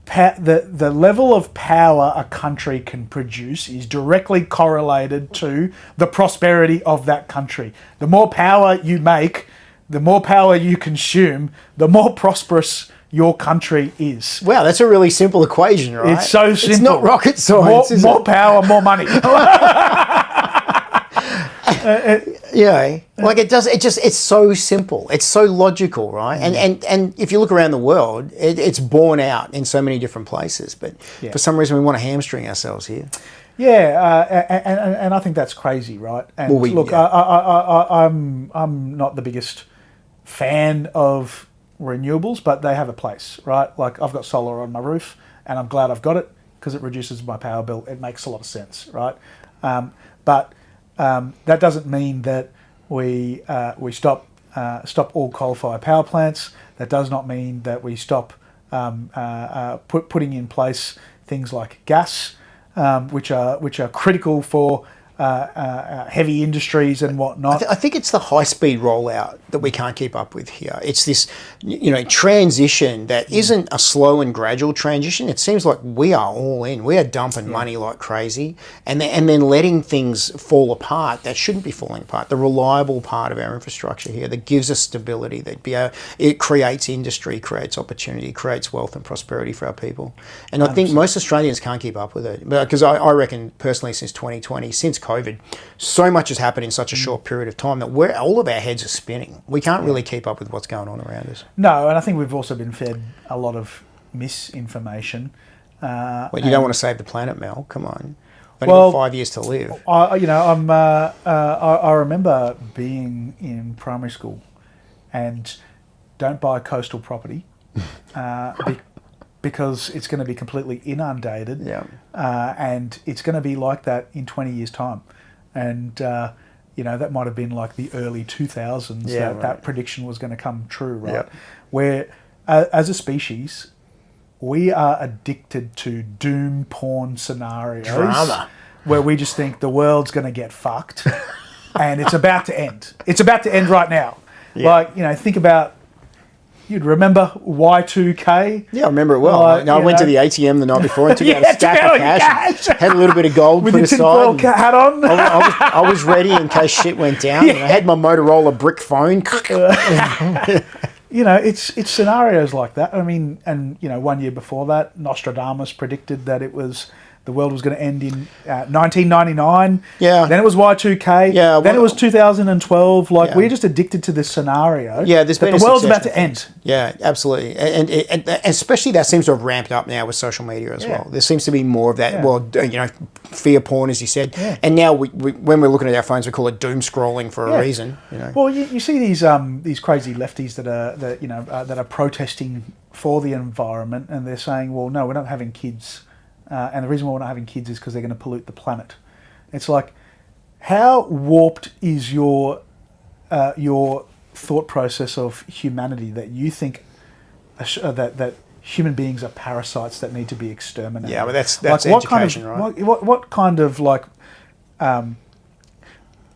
S1: The level of power a country can produce is directly correlated to the prosperity of that country. The more power you make, the more power you consume, the more prosperous your country is.
S2: Wow, that's a really simple equation, right?
S1: It's so simple.
S2: It's not rocket science.
S1: More power, more money.
S2: Like it's so simple. It's so logical, right? And if you look around the world, it's borne out in so many different places. But for some reason, we want to hamstring ourselves here.
S1: Yeah, and I think that's crazy, right? And I'm not the biggest fan of renewables, but they have a place, right? Like, I've got solar on my roof, and I'm glad I've got it because it reduces my power bill. It makes a lot of sense, right? But that doesn't mean that we stop all coal-fired power plants. That does not mean that we stop putting in place things like gas, which are critical for heavy industries and whatnot.
S2: I think it's the high-speed rollout that we can't keep up with here. It's this, transition that isn't a slow and gradual transition. It seems like we are all in. We are dumping money like crazy, and then letting things fall apart that shouldn't be falling apart. The reliable part of our infrastructure here that gives us stability, it creates industry, creates opportunity, creates wealth and prosperity for our people. And I think most Australians can't keep up with it, because I reckon personally since 2020, since COVID, so much has happened in such a short period of time that all of our heads are spinning. We can't really keep up with what's going on around us.
S1: No, and I think we've also been fed a lot of misinformation.
S2: Well, you don't want to save the planet, Mel. Come on. We've only got 5 years to live.
S1: I remember being in primary school, and don't buy coastal property because it's going to be completely inundated, and it's going to be like that in 20 years' time. And that might have been like the early 2000s that prediction was going to come true, right?
S2: Yep.
S1: Where, as a species, we are addicted to doom porn scenarios.
S2: Drama.
S1: Where we just think the world's going to get fucked and it's about to end. It's about to end right now. Yeah. Like, think about, you'd remember Y2K?
S2: Yeah, I remember it well. I went to the ATM the night before and took out a stack of cash. Had a little bit of gold
S1: with
S2: put
S1: your
S2: aside.
S1: With hat on.
S2: I was ready in case shit went down. I had my Motorola brick phone.
S1: It's scenarios like that. I mean, and 1 year before that, Nostradamus predicted that the world was going to end in 1999.
S2: Yeah.
S1: Then it was Y2K.
S2: Yeah.
S1: Then it was 2012. We're just addicted to this scenario.
S2: Yeah, there's been
S1: the world's about to end.
S2: Yeah, absolutely. And especially that seems to have ramped up now with social media as well. There seems to be more of that, fear porn, as you said. Yeah. And now when we're looking at our phones, we call it doom scrolling for a reason.
S1: Well, you see these crazy lefties that are protesting for the environment, and they're saying, well, no, we're not having kids. And the reason why we're not having kids is because they're going to pollute the planet. It's like, how warped is your thought process of humanity that you think that human beings are parasites that need to be exterminated?
S2: Yeah, but that's education,
S1: right? What kind of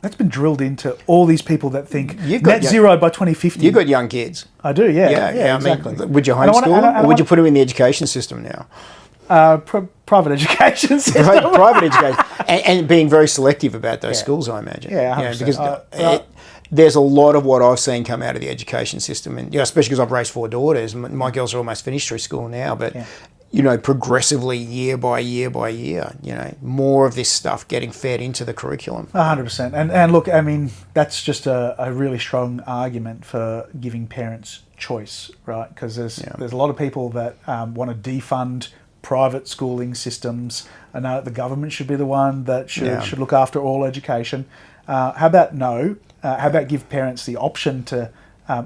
S1: that's been drilled into all these people that think net zero by 2050.
S2: You've got young kids.
S1: I do, yeah.
S2: Yeah,
S1: exactly.
S2: I mean, would you homeschool them or would you put them in the education system now?
S1: Private education system.
S2: Private education, and being very selective about those schools, I imagine.
S1: Yeah, 100%.
S2: Because there's a lot of what I've seen come out of the education system, and especially because I've raised 4 daughters. My girls are almost finished through school now, but progressively, year by year by year, more of this stuff getting fed into the curriculum.
S1: 100%. And look, I mean, that's just a really strong argument for giving parents choice, right? Because there's a lot of people that want to defund private schooling systems. I know the government should be the one that should look after all education. How about no? How about give parents the option to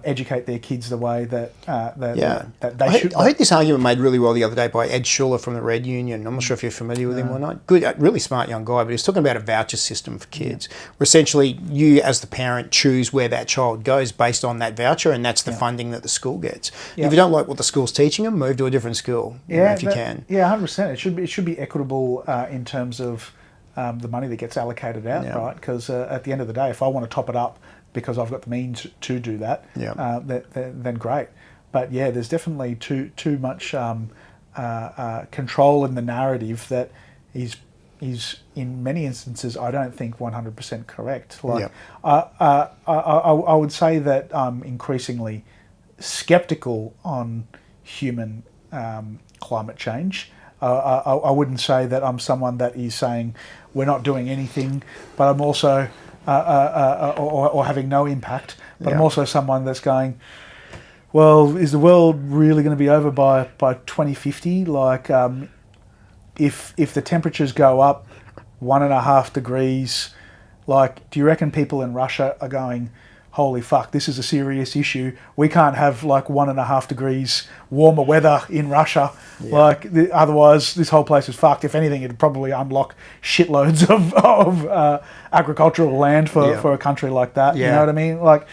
S1: educate their kids the way that they should?
S2: I heard this argument made really well the other day by Ed Schuller from the Red Union. I'm not sure if you're familiar with him or not. Good, really smart young guy, but he was talking about a voucher system for kids, where essentially you as the parent choose where that child goes based on that voucher, and that's the funding that the school gets. If you don't like what the school's teaching them, move to a different school if you can.
S1: Yeah, 100%. It should be equitable in terms of the money that gets allocated out, right? Because at the end of the day, if I want to top it up because I've got the means to do that, then great. But yeah, there's definitely too much control in the narrative that is in many instances I don't think 100% correct. Like I would say that I'm increasingly skeptical on human climate change. I wouldn't say that I'm someone that is saying we're not doing anything, but I'm also or having no impact. But I'm also someone that's going, well, is the world really going to be over by 2050? Like, if the temperatures go up 1.5 degrees, like, do you reckon people in Russia are going, holy fuck, this is a serious issue. We can't have like 1.5 degrees warmer weather in Russia. Like, otherwise this whole place is fucked. If anything, it'd probably unlock shitloads of agricultural land for a country like that. You know what I mean? Like,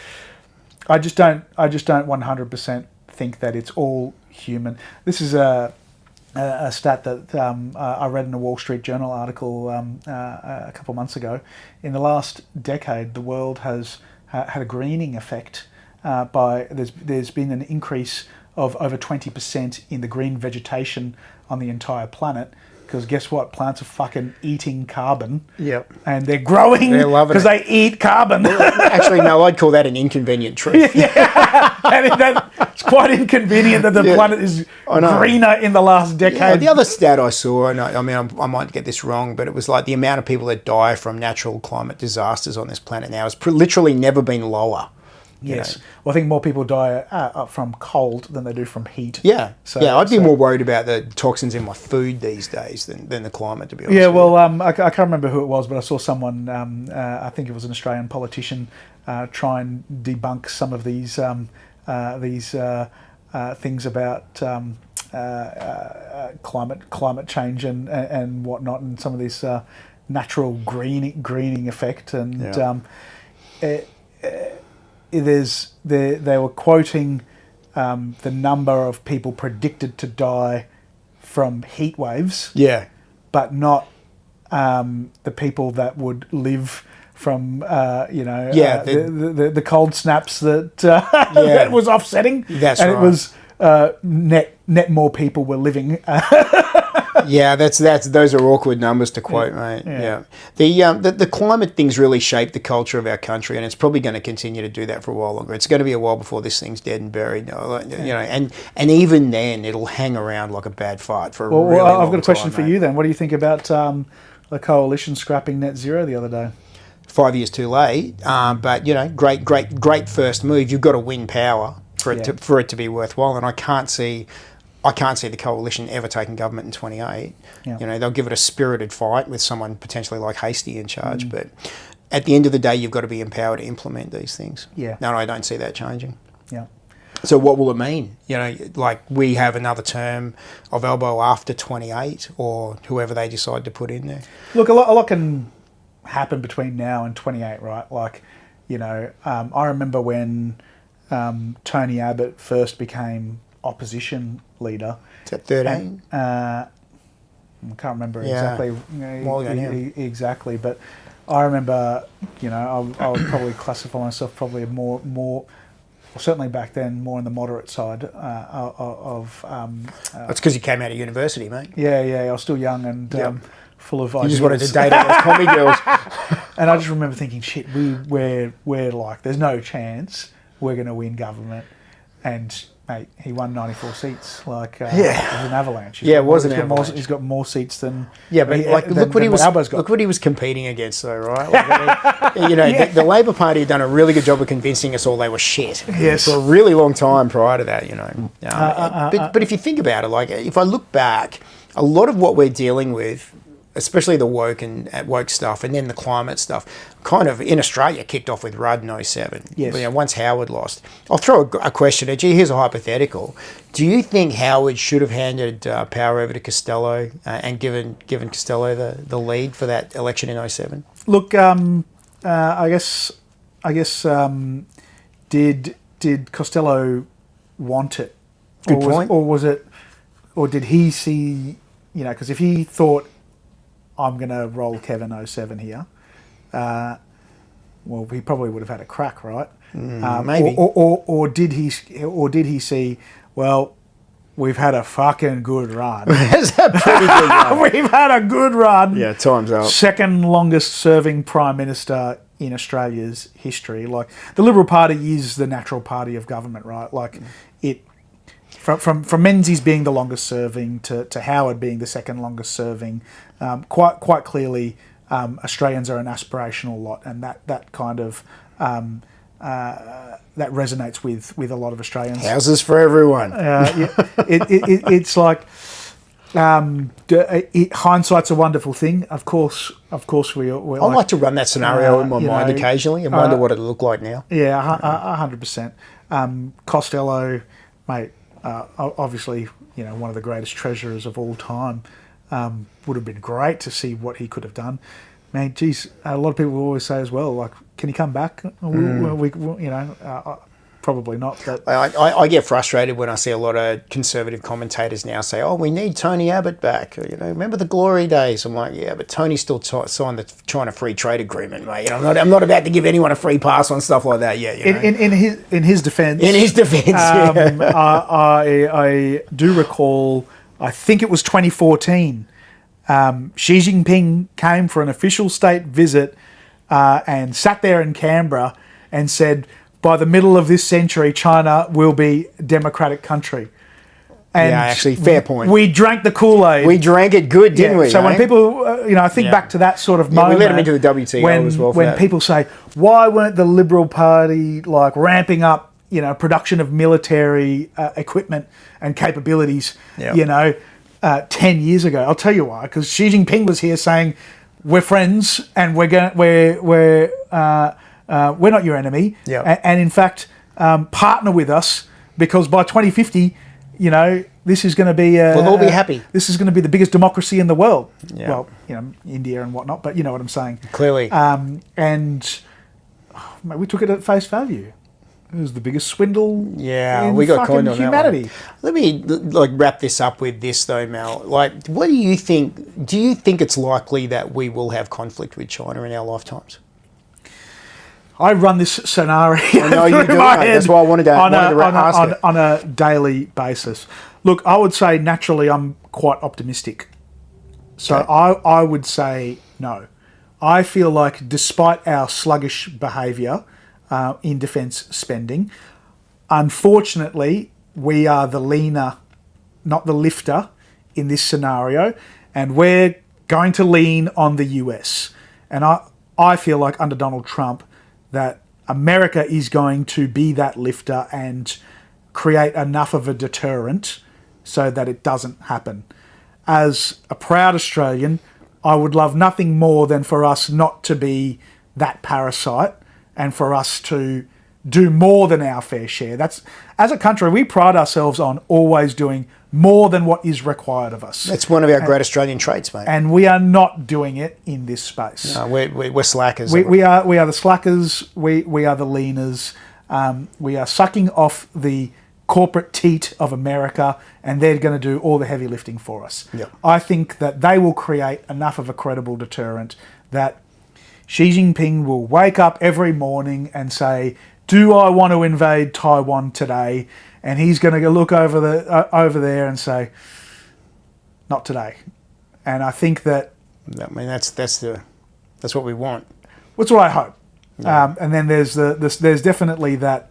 S1: I just don't 100% think that it's all human. This is a stat that I read in a Wall Street Journal article a couple of months ago. In the last decade, the world has had a greening effect there's been an increase of over 20% in the green vegetation on the entire planet. Because guess what? Plants are fucking eating carbon. Yep. And they're growing because they eat carbon.
S2: Actually, no, I'd call that an inconvenient truth.
S1: It's quite inconvenient that the planet is greener in the last decade.
S2: Yeah, the other stat I saw, and I might get this wrong, but it was like the amount of people that die from natural climate disasters on this planet now has literally never been lower.
S1: Yes. Well, I think more people die from cold than they do from heat.
S2: Yeah. I'd be more worried about the toxins in my food these days than the climate, to be honest.
S1: Yeah, well, I can't remember who it was, but I saw someone, I think it was an Australian politician, try and debunk some of these things about climate change and whatnot, and some of this natural greening effect. And they were quoting the number of people predicted to die from heat waves, but not the people that would live from the cold snaps that that was offsetting.
S2: That's
S1: and
S2: right.
S1: It was net more people were living.
S2: Those are awkward numbers to quote, mate. The climate thing's really shaped the culture of our country, and it's probably going to continue to do that for a while longer. It's going to be a while before this thing's dead and buried, and even then it'll hang around like a bad fart for a really long time.
S1: I've got a question for you then. What do you think about the coalition scrapping net zero the other day?
S2: 5 years too late, but great first move. You've got to win power for it to be worthwhile, and I can't see the coalition ever taking government in 28. They'll give it a spirited fight with someone potentially like Hastie in charge, but at the end of the day, you've got to be empowered to implement these things. No, I don't see that changing. So what will it mean? Like we have another term of elbow after 28, or whoever they decide to put in there.
S1: Look, a lot can happen between now and 28, right? Like, I remember when Tony Abbott first became opposition leader.
S2: Is that 13?
S1: I can't remember exactly. Exactly, but I remember, I would probably classify myself probably a more certainly back then, more on the moderate side of.
S2: That's because you came out of university, mate.
S1: Yeah. I was still young and full of ideas.
S2: You just wanted to date all those commie girls.
S1: And I just remember thinking, shit, we're like, there's no chance we're going to win government. And mate, he won 94 seats. Like, it was an avalanche.
S2: It was an avalanche.
S1: He's got more seats than
S2: look what he was competing against, though, right? Like, the Labor Party had done a really good job of convincing us all they were shit.
S1: Yes.
S2: For a really long time prior to that, but if you think about it, like if I look back, a lot of what we're dealing with, especially the woke stuff, and then the climate stuff, kind of in Australia kicked off with Rudd in 07.
S1: Yes.
S2: Once Howard lost. I'll throw a question at you. Here's a hypothetical. Do you think Howard should have handed power over to Costello and given Costello the lead for that election in 07?
S1: Look, I guess, did Costello want it?
S2: Good point.
S1: Or did he see, because if he thought, I'm going to roll Kevin 07 here, well, he probably would have had a crack, right?
S2: Maybe.
S1: Or did he see, well, we've had a fucking good run.
S2: It's a pretty good run.
S1: We've had a good run.
S2: Yeah, time's up.
S1: Second longest serving Prime Minister in Australia's history. Like, the Liberal Party is the natural party of government, right? Like, it... From Menzies being the longest serving to Howard being the second longest serving, quite clearly Australians are an aspirational lot, and that kind of that resonates with a lot of Australians.
S2: Houses for everyone.
S1: It's like hindsight's a wonderful thing. Of course, we're
S2: I like to run that scenario in my mind occasionally and wonder what it'd look like now.
S1: Yeah, 100%. Costello, mate. Obviously, one of the greatest treasurers of all time. Would have been great to see what he could have done. Man, geez, a lot of people always say as well, like, can he come back? Probably not. But
S2: I get frustrated when I see a lot of conservative commentators now say, "Oh, we need Tony Abbott back." Remember the glory days? I'm like, yeah, but Tony still signed the China Free Trade Agreement, mate. I'm not about to give anyone a free pass on stuff like that yet.
S1: In his defence, I do recall. I think it was 2014. Xi Jinping came for an official state visit and sat there in Canberra and said, by the middle of this century, China will be a democratic country. And
S2: actually, fair point.
S1: We drank the Kool-Aid.
S2: We drank it good, didn't we?
S1: So when people, I think back to that sort of moment.
S2: We let them into the WTO as well.
S1: When people say, why weren't the Liberal Party like ramping up, production of military equipment and capabilities, 10 years ago? I'll tell you why. Because Xi Jinping was here saying, we're friends and we're not your enemy, and in fact, partner with us, because by 2050, this is going to be
S2: we'll all be happy.
S1: This is going to be the biggest democracy in the world. Yeah. Well, India and whatnot, but you know what I'm saying.
S2: Clearly.
S1: We took it at face value. It was the biggest swindle.
S2: Yeah, we got coined on
S1: humanity.
S2: That one. Let me wrap this up with this though, Mel. Like, what do you think? Do you think it's likely that we will have conflict with China in our lifetimes?
S1: I run this scenario.
S2: I know you do, mate. That's why I wanted to ask it.
S1: On a daily basis. Look, I would say naturally I'm quite optimistic. So okay. I would say no. I feel like despite our sluggish behaviour in defence spending, unfortunately we are the leaner, not the lifter in this scenario, and we're going to lean on the US. And I feel like under Donald Trump, that America is going to be that lifter and create enough of a deterrent so that it doesn't happen. As a proud Australian, I would love nothing more than for us not to be that parasite and for us to do more than our fair share. That's, as a country, we pride ourselves on always doing more than what is required of us.
S2: That's one of our great Australian traits, mate.
S1: And we are not doing it in this space.
S2: No, we're slackers.
S1: We are the slackers. We are the leaners. We are sucking off the corporate teat of America, and they're going to do all the heavy lifting for us.
S2: Yep.
S1: I think that they will create enough of a credible deterrent that Xi Jinping will wake up every morning and say, do I want to invade Taiwan today? And he's going to look over there and say, not today. And I think that,
S2: I mean, that's what we want.
S1: That's what I hope.
S2: Yeah.
S1: And then there's definitely that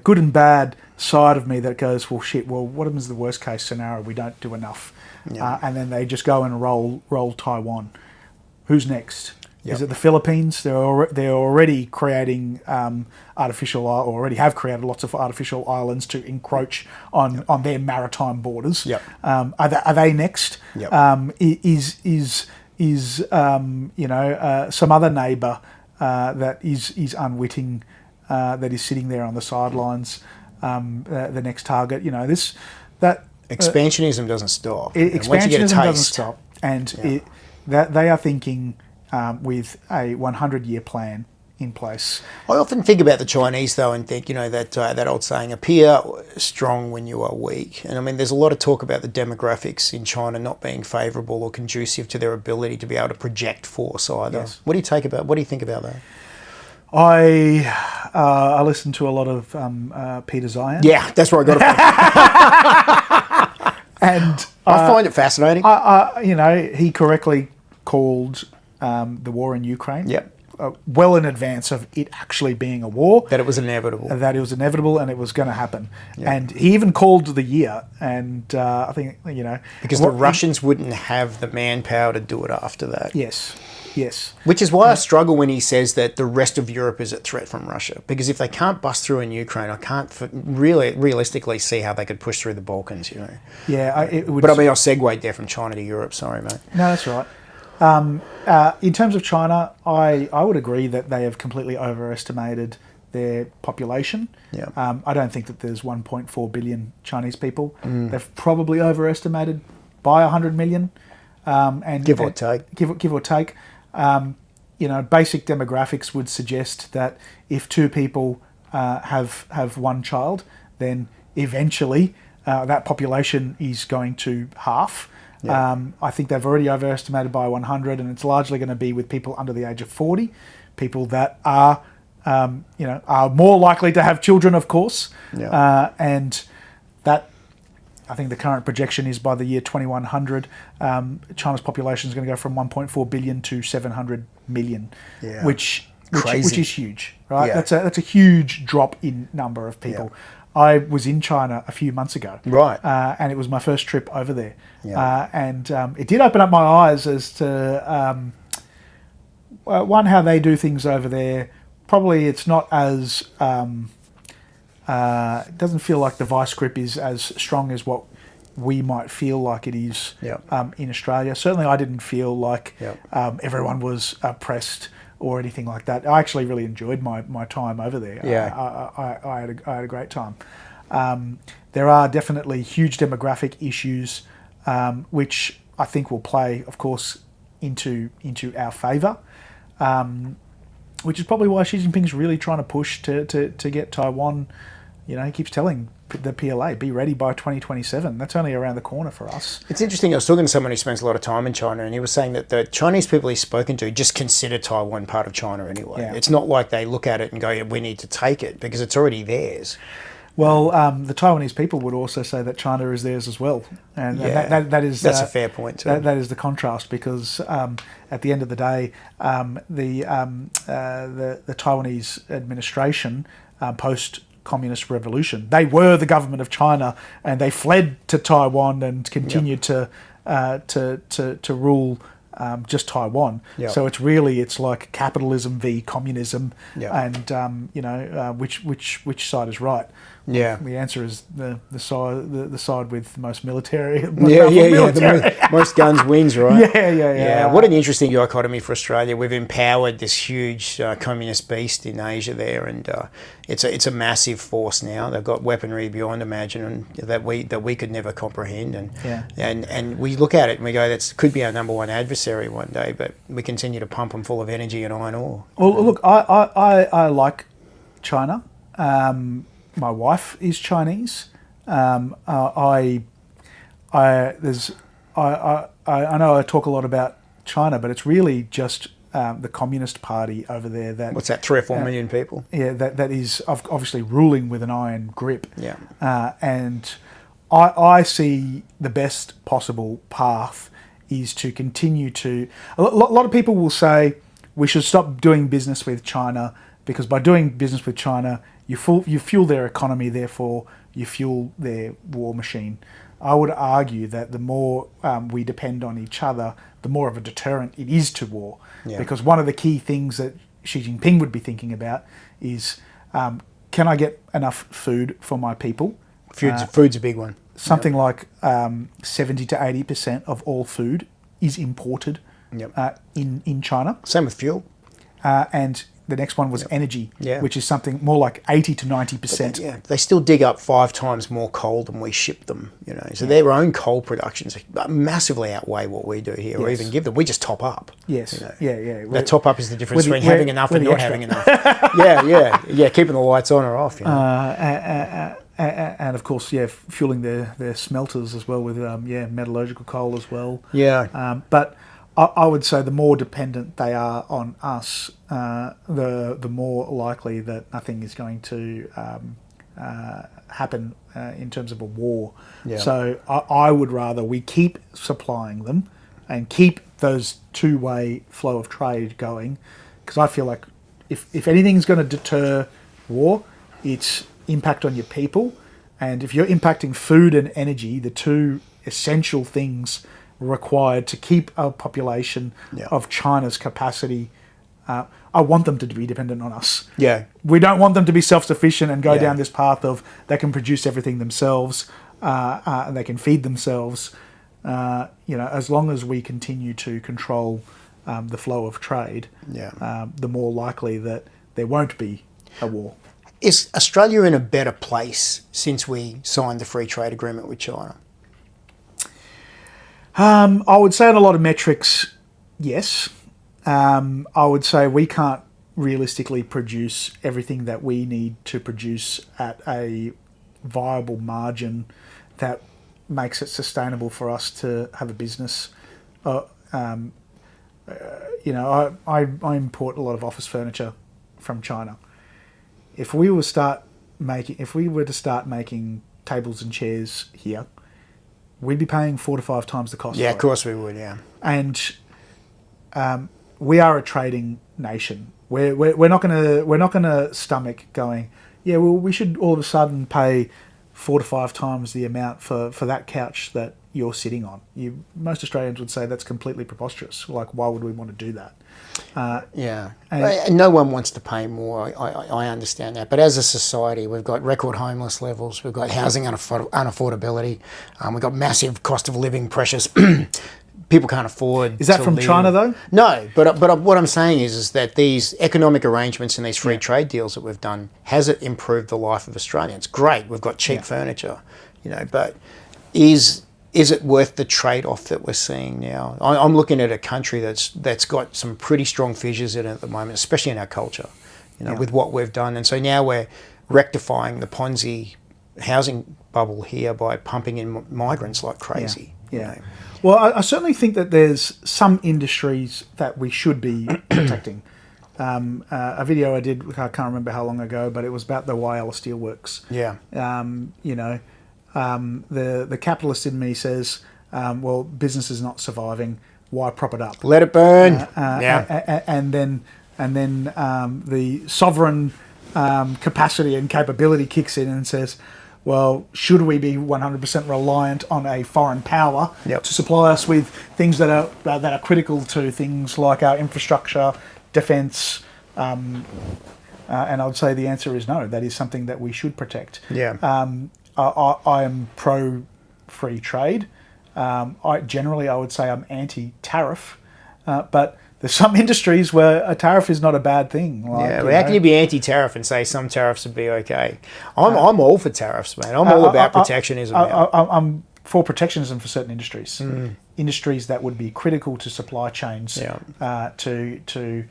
S1: good and bad side of me that goes, well, shit. Well, what is the worst case scenario? We don't do enough, and then they just go and roll Taiwan. Who's next?
S2: Yep.
S1: Is it the Philippines? They're already creating already have created lots of artificial islands to encroach on their maritime borders.
S2: Yep.
S1: Are they next?
S2: Yep.
S1: Is some other neighbour that is unwitting, that is sitting there on the sidelines, the next target?
S2: Expansionism doesn't stop.
S1: Expansionism doesn't stop, and that they are thinking with a 100-year plan in place.
S2: I often think about the Chinese though, and think that old saying, appear strong when you are weak. And I mean, there's a lot of talk about the demographics in China not being favourable or conducive to their ability to be able to project force either.
S1: Yes.
S2: What do you think about that?
S1: I listen to a lot of Peter Zion.
S2: Yeah, that's where I got it from.
S1: And
S2: I find it fascinating.
S1: He correctly called the war in Ukraine.
S2: Yep.
S1: Well in advance of it actually being a war.
S2: That it was inevitable.
S1: That it was inevitable and it was going to happen.
S2: Yep.
S1: And he even called the year. And I think,
S2: because the Russians wouldn't have the manpower to do it after that.
S1: Yes.
S2: Which is why I struggle when he says that the rest of Europe is a threat from Russia. Because if they can't bust through in Ukraine, I can't really realistically see how they could push through the Balkans,
S1: Yeah.
S2: But I mean, I'll segue there from China to Europe. Sorry, mate.
S1: No, that's right. In terms of China, I would agree that they have completely overestimated their population.
S2: Yeah.
S1: I don't think that there's 1.4 billion Chinese people. They've probably overestimated by 100 million. And
S2: give or take.
S1: Give or take. Basic demographics would suggest that if two people have one child, then eventually that population is going to half. Yeah. I think they've already overestimated by 100, and it's largely going to be with people under the age of 40, people that are more likely to have children, of course.
S2: Yeah.
S1: And that, I think the current projection is by the year 2100, China's population is going to go from 1.4 billion to 700 million, which is huge, right?
S2: Yeah.
S1: That's a huge drop in number of people. Yeah. I was in China a few months ago,
S2: right,
S1: and it was my first trip over there, and it did open up my eyes as to one, how they do things over there. Probably it's not as it doesn't feel like the vice grip is as strong as what we might feel like it is in Australia. Certainly, I didn't feel like everyone was oppressed or anything like that. I actually really enjoyed my time over there.
S2: Yeah.
S1: I had a great time. There are definitely huge demographic issues, which I think will play, of course, into our favour, which is probably why Xi Jinping's really trying to push to get Taiwan. He keeps telling the PLA, be ready by 2027. That's only around the corner for us.
S2: It's interesting. I was talking to someone who spends a lot of time in China, and he was saying that the Chinese people he's spoken to just consider Taiwan part of China anyway. Yeah. It's not like they look at it and go, yeah, we need to take it, because it's already theirs.
S1: Well, the Taiwanese people would also say that China is theirs as well, and that's a
S2: fair point too.
S1: That is the contrast, because at the end of the day, the Taiwanese administration post Communist Revolution, they were the government of China, and they fled to Taiwan and continued to rule just Taiwan. Yep. So it's like capitalism v communism, and which side is right?
S2: Yeah,
S1: the answer is the side with the most military.
S2: Most guns wins, right?
S1: Yeah.
S2: What an interesting dichotomy for Australia. We've empowered this huge communist beast in Asia there, and it's a massive force now. They've got weaponry beyond imagining that we could never comprehend, and we look at it and we go, that could be our number one adversary one day, but we continue to pump them full of energy and iron ore.
S1: Well, look, I like China. My wife is Chinese. I know I talk a lot about China, but it's really just the Communist Party over there. That
S2: What's that, 3 or 4 million people?
S1: Yeah, that is obviously ruling with an iron grip.
S2: Yeah.
S1: And I see the best possible path is to continue to... A lot of people will say we should stop doing business with China because by doing business with China, you fuel their economy, therefore you fuel their war machine. I would argue that the more we depend on each other, the more of a deterrent it is to war.
S2: Yeah.
S1: Because one of the key things that Xi Jinping would be thinking about is, can I get enough food for my people?
S2: Food's a big one.
S1: Something like 70 to 80% of all food is imported in China.
S2: Same with fuel.
S1: And the next one was energy, which is something more like 80 to 90%.
S2: They still dig up 5 times more coal than we ship them, So their own coal productions massively outweigh what we do here, or even give them. We just top up.
S1: Yes,
S2: That top up is the difference between having enough and not having enough. Keeping the lights on or off.
S1: And of course, fueling their smelters as well with metallurgical coal as well. But I would say the more dependent they are on us, the more likely that nothing is going to happen in terms of a war. So I would rather we keep supplying them and keep those two-way flow of trade going, because I feel like if anything's going to deter war, it's impact on your people. And if you're impacting food and energy, the two essential things required to keep a population of China's capacity, I want them to be dependent on us. We don't want them to be self-sufficient and go down this path of they can produce everything themselves and they can feed themselves. As long as we continue to control the flow of trade, the more likely that there won't be a war.
S2: Is Australia in a better place since we signed the free trade agreement with China?
S1: I would say on a lot of metrics, yes. I would say we can't realistically produce everything that we need to produce at a viable margin that makes it sustainable for us to have a business. I import a lot of office furniture from China. If we were to start making tables and chairs here, we'd be paying 4 to 5 times the cost.
S2: Of course we would.
S1: And we are a trading nation. We're not gonna stomach going, we should all of a sudden pay 4 to 5 times the amount for that couch that you're sitting on. Most Australians would say that's completely preposterous. Like, why would we want to do that?
S2: And no one wants to pay more. I understand that. But as a society, we've got record homeless levels. We've got housing unaffordability. We've got massive cost of living pressures. People can't afford.
S1: Is that from
S2: live.
S1: China though?
S2: No, but what I'm saying is that these economic arrangements and these free trade deals that we've done, has it improved the life of Australians? Great, we've got cheap furniture, but is it worth the trade-off that we're seeing now? I'm looking at a country that's got some pretty strong fissures in it at the moment, especially in our culture, with what we've done. And so now we're rectifying the Ponzi housing bubble here by pumping in migrants like crazy.
S1: Well, I certainly think that there's some industries that we should be protecting. A video I did, I can't remember how long ago, but it was about the Whyalla Steelworks. The capitalist in me says, business is not surviving. Why prop it up?
S2: Let it burn.
S1: And then the sovereign capacity and capability kicks in and says, well, should we be 100% reliant on a foreign power to supply us with things that are critical to things like our infrastructure, defence? And I would say the answer is no. That is something that we should protect. I am pro free trade. I would say I'm anti-tariff, but there's some industries where a tariff is not a bad thing.
S2: How can you be anti-tariff and say some tariffs would be okay? I'm all for tariffs, man. I'm all about protectionism.
S1: I'm for protectionism for certain industries. Industries that would be critical to supply chains in the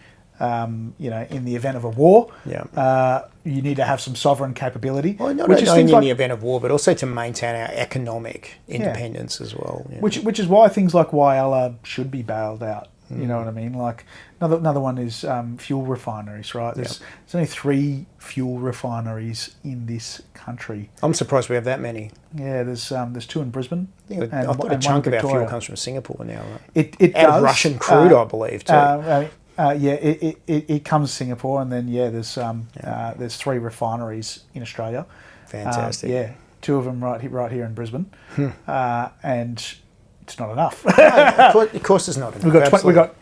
S1: event of a war, you need to have some sovereign capability.
S2: Well, not only in the event of war, but also to maintain our economic independence as well.
S1: Which is why things like Whyalla should be bailed out. You know what I mean? Like another one is fuel refineries, right? There's only 3 fuel refineries in this country.
S2: I'm surprised we have that many.
S1: Yeah, there's 2 in Brisbane.
S2: I thought a chunk of our fuel comes from Singapore now, right?
S1: It
S2: and
S1: does.
S2: Russian crude, I believe, too.
S1: It comes to Singapore, and then there's 3 refineries in Australia.
S2: Fantastic.
S1: 2 of them right here in Brisbane, and it's not enough.
S2: Of course, it's not enough.
S1: We've got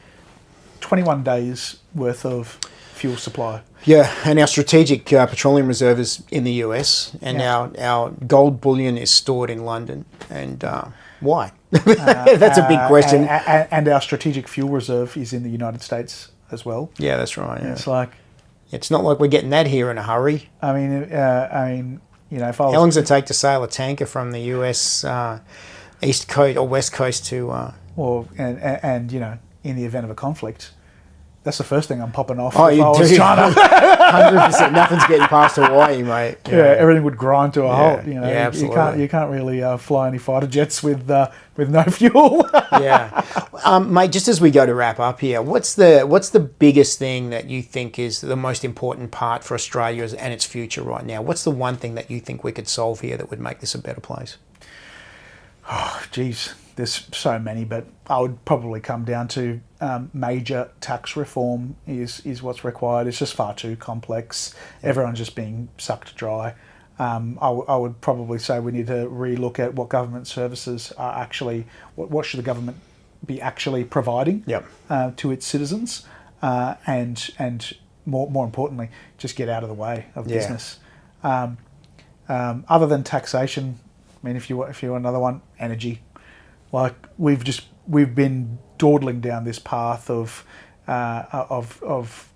S1: 21 days worth of fuel supply.
S2: Yeah, and our strategic petroleum reserve is in the US, and our gold bullion is stored in London. And why? That's a big question.
S1: And our strategic fuel reserve is in the United States as well.
S2: Yeah, that's right. Yeah.
S1: It's like,
S2: it's not like we're getting that here in a hurry.
S1: I mean, you know, if I was,
S2: how long does it take to sail a tanker from the US East Coast or West Coast to?
S1: And you know, in the event of a conflict, that's the first thing I'm popping off.
S2: Oh,
S1: if
S2: you
S1: I
S2: do.
S1: was China.
S2: 100%. Nothing's getting past Hawaii, mate.
S1: Yeah, everything would grind to a halt. You know,
S2: absolutely.
S1: You can't really fly any fighter jets with no fuel.
S2: Mate. Just as we go to wrap up here, what's the biggest thing that you think is the most important part for Australia and its future right now? What's the one thing that you think we could solve here that would make this a better place?
S1: Oh, geez, there's so many, but I would probably come down to major tax reform is what's required. It's just far too complex. Everyone's just being sucked dry. I would probably say we need to relook at what government services are actually, what should the government be actually providing to its citizens, and more importantly, just get out of the way of business. Other than taxation, I mean, if you want another one, energy. Like we've been dawdling down this path of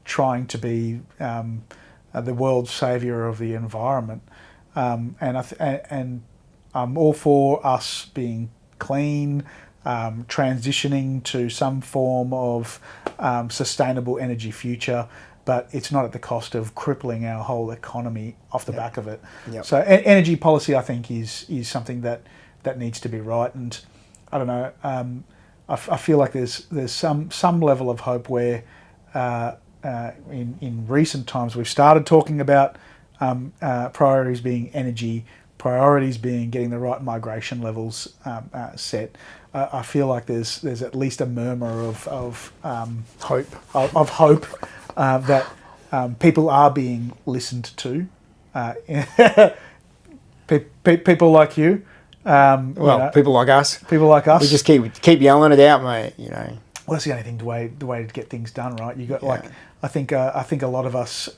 S1: trying to be the world's saviour of the environment, and I'm all for us being clean, transitioning to some form of sustainable energy future. But it's not at the cost of crippling our whole economy off the back of it. So energy policy, I think, is something that needs to be right. And I don't know, I feel like there's some level of hope where in recent times we've started talking about priorities being energy, priorities being getting the right migration levels set. I feel like there's at least a murmur of hope. That people are being listened to. People like you.
S2: People like us.
S1: People like us.
S2: We just keep yelling it out, mate. You know.
S1: Well, that's the only thing the way to get things done, right? You got I think a lot of us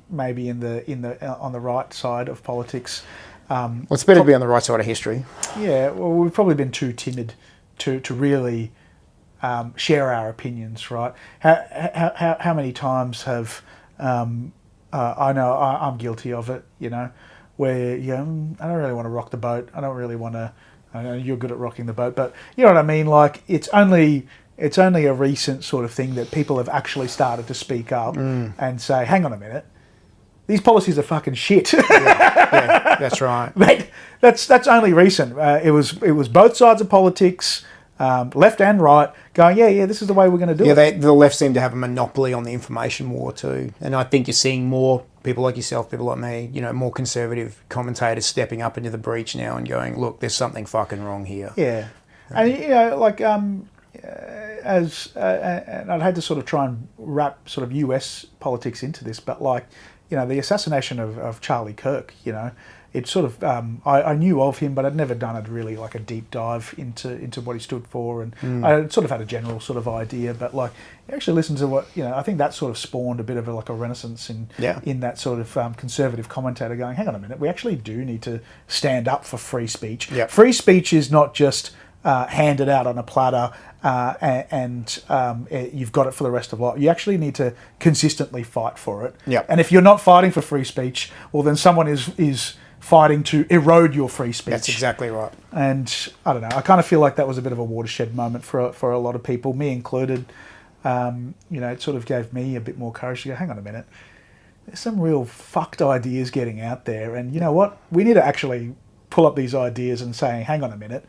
S1: maybe on the right side of politics.
S2: Well, it's better to be on the right side of history. Yeah.
S1: Well, we've probably been too timid to really. Share our opinions, right? How many times have I know I'm guilty of it, you know, where I don't really want to rock the boat. I don't really want to. I know you're good at rocking the boat, but you know what I mean. Like it's only a recent sort of thing that people have actually started to speak up and say, "Hang on a minute, these policies are fucking shit."
S2: Yeah, that's right.
S1: Mate, that's only recent. It was both sides of politics. Left and right, going, this is the way we're going to do it.
S2: The left seem to have a monopoly on the information war too, and I think you're seeing more people like yourself, people like me, you know, more conservative commentators stepping up into the breach now and going, look, there's something fucking wrong here.
S1: Yeah, and you know, like and I'd hate to sort of try and wrap sort of US politics into this, but like, you know, the assassination of Charlie Kirk, you know. It sort of I knew of him, but I'd never done a like a deep dive into what he stood for, and I sort of had a general sort of idea. But like, actually listen to what I think that sort of spawned a bit of a renaissance in that sort of conservative commentator going, hang on a minute, we actually do need to stand up for free speech.
S2: Yep.
S1: Free speech is not just handed out on a platter and you've got it for the rest of life. You actually need to consistently fight for it.
S2: Yep.
S1: And if you're not fighting for free speech, well, then someone is fighting to erode your free speech.
S2: That's exactly right.
S1: And I don't know, I kind of feel like that was a bit of a watershed moment for a lot of people, me included. It sort of gave me a bit more courage to go, hang on a minute, there's some real fucked ideas getting out there, and you know what? We need to actually pull up these ideas and say, hang on a minute,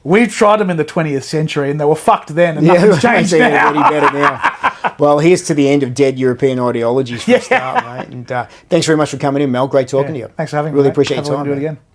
S1: We've tried them in the 20th century and they were fucked then, and nothing's changed
S2: they're
S1: now.
S2: already better now. Well, here's to the end of dead European ideologies for a start, mate. And thanks very much for coming in, Mel. Great talking to you.
S1: Thanks for having me.
S2: Really
S1: mate.
S2: appreciate your
S1: Hopefully we
S2: time.
S1: can do it
S2: mate.
S1: again.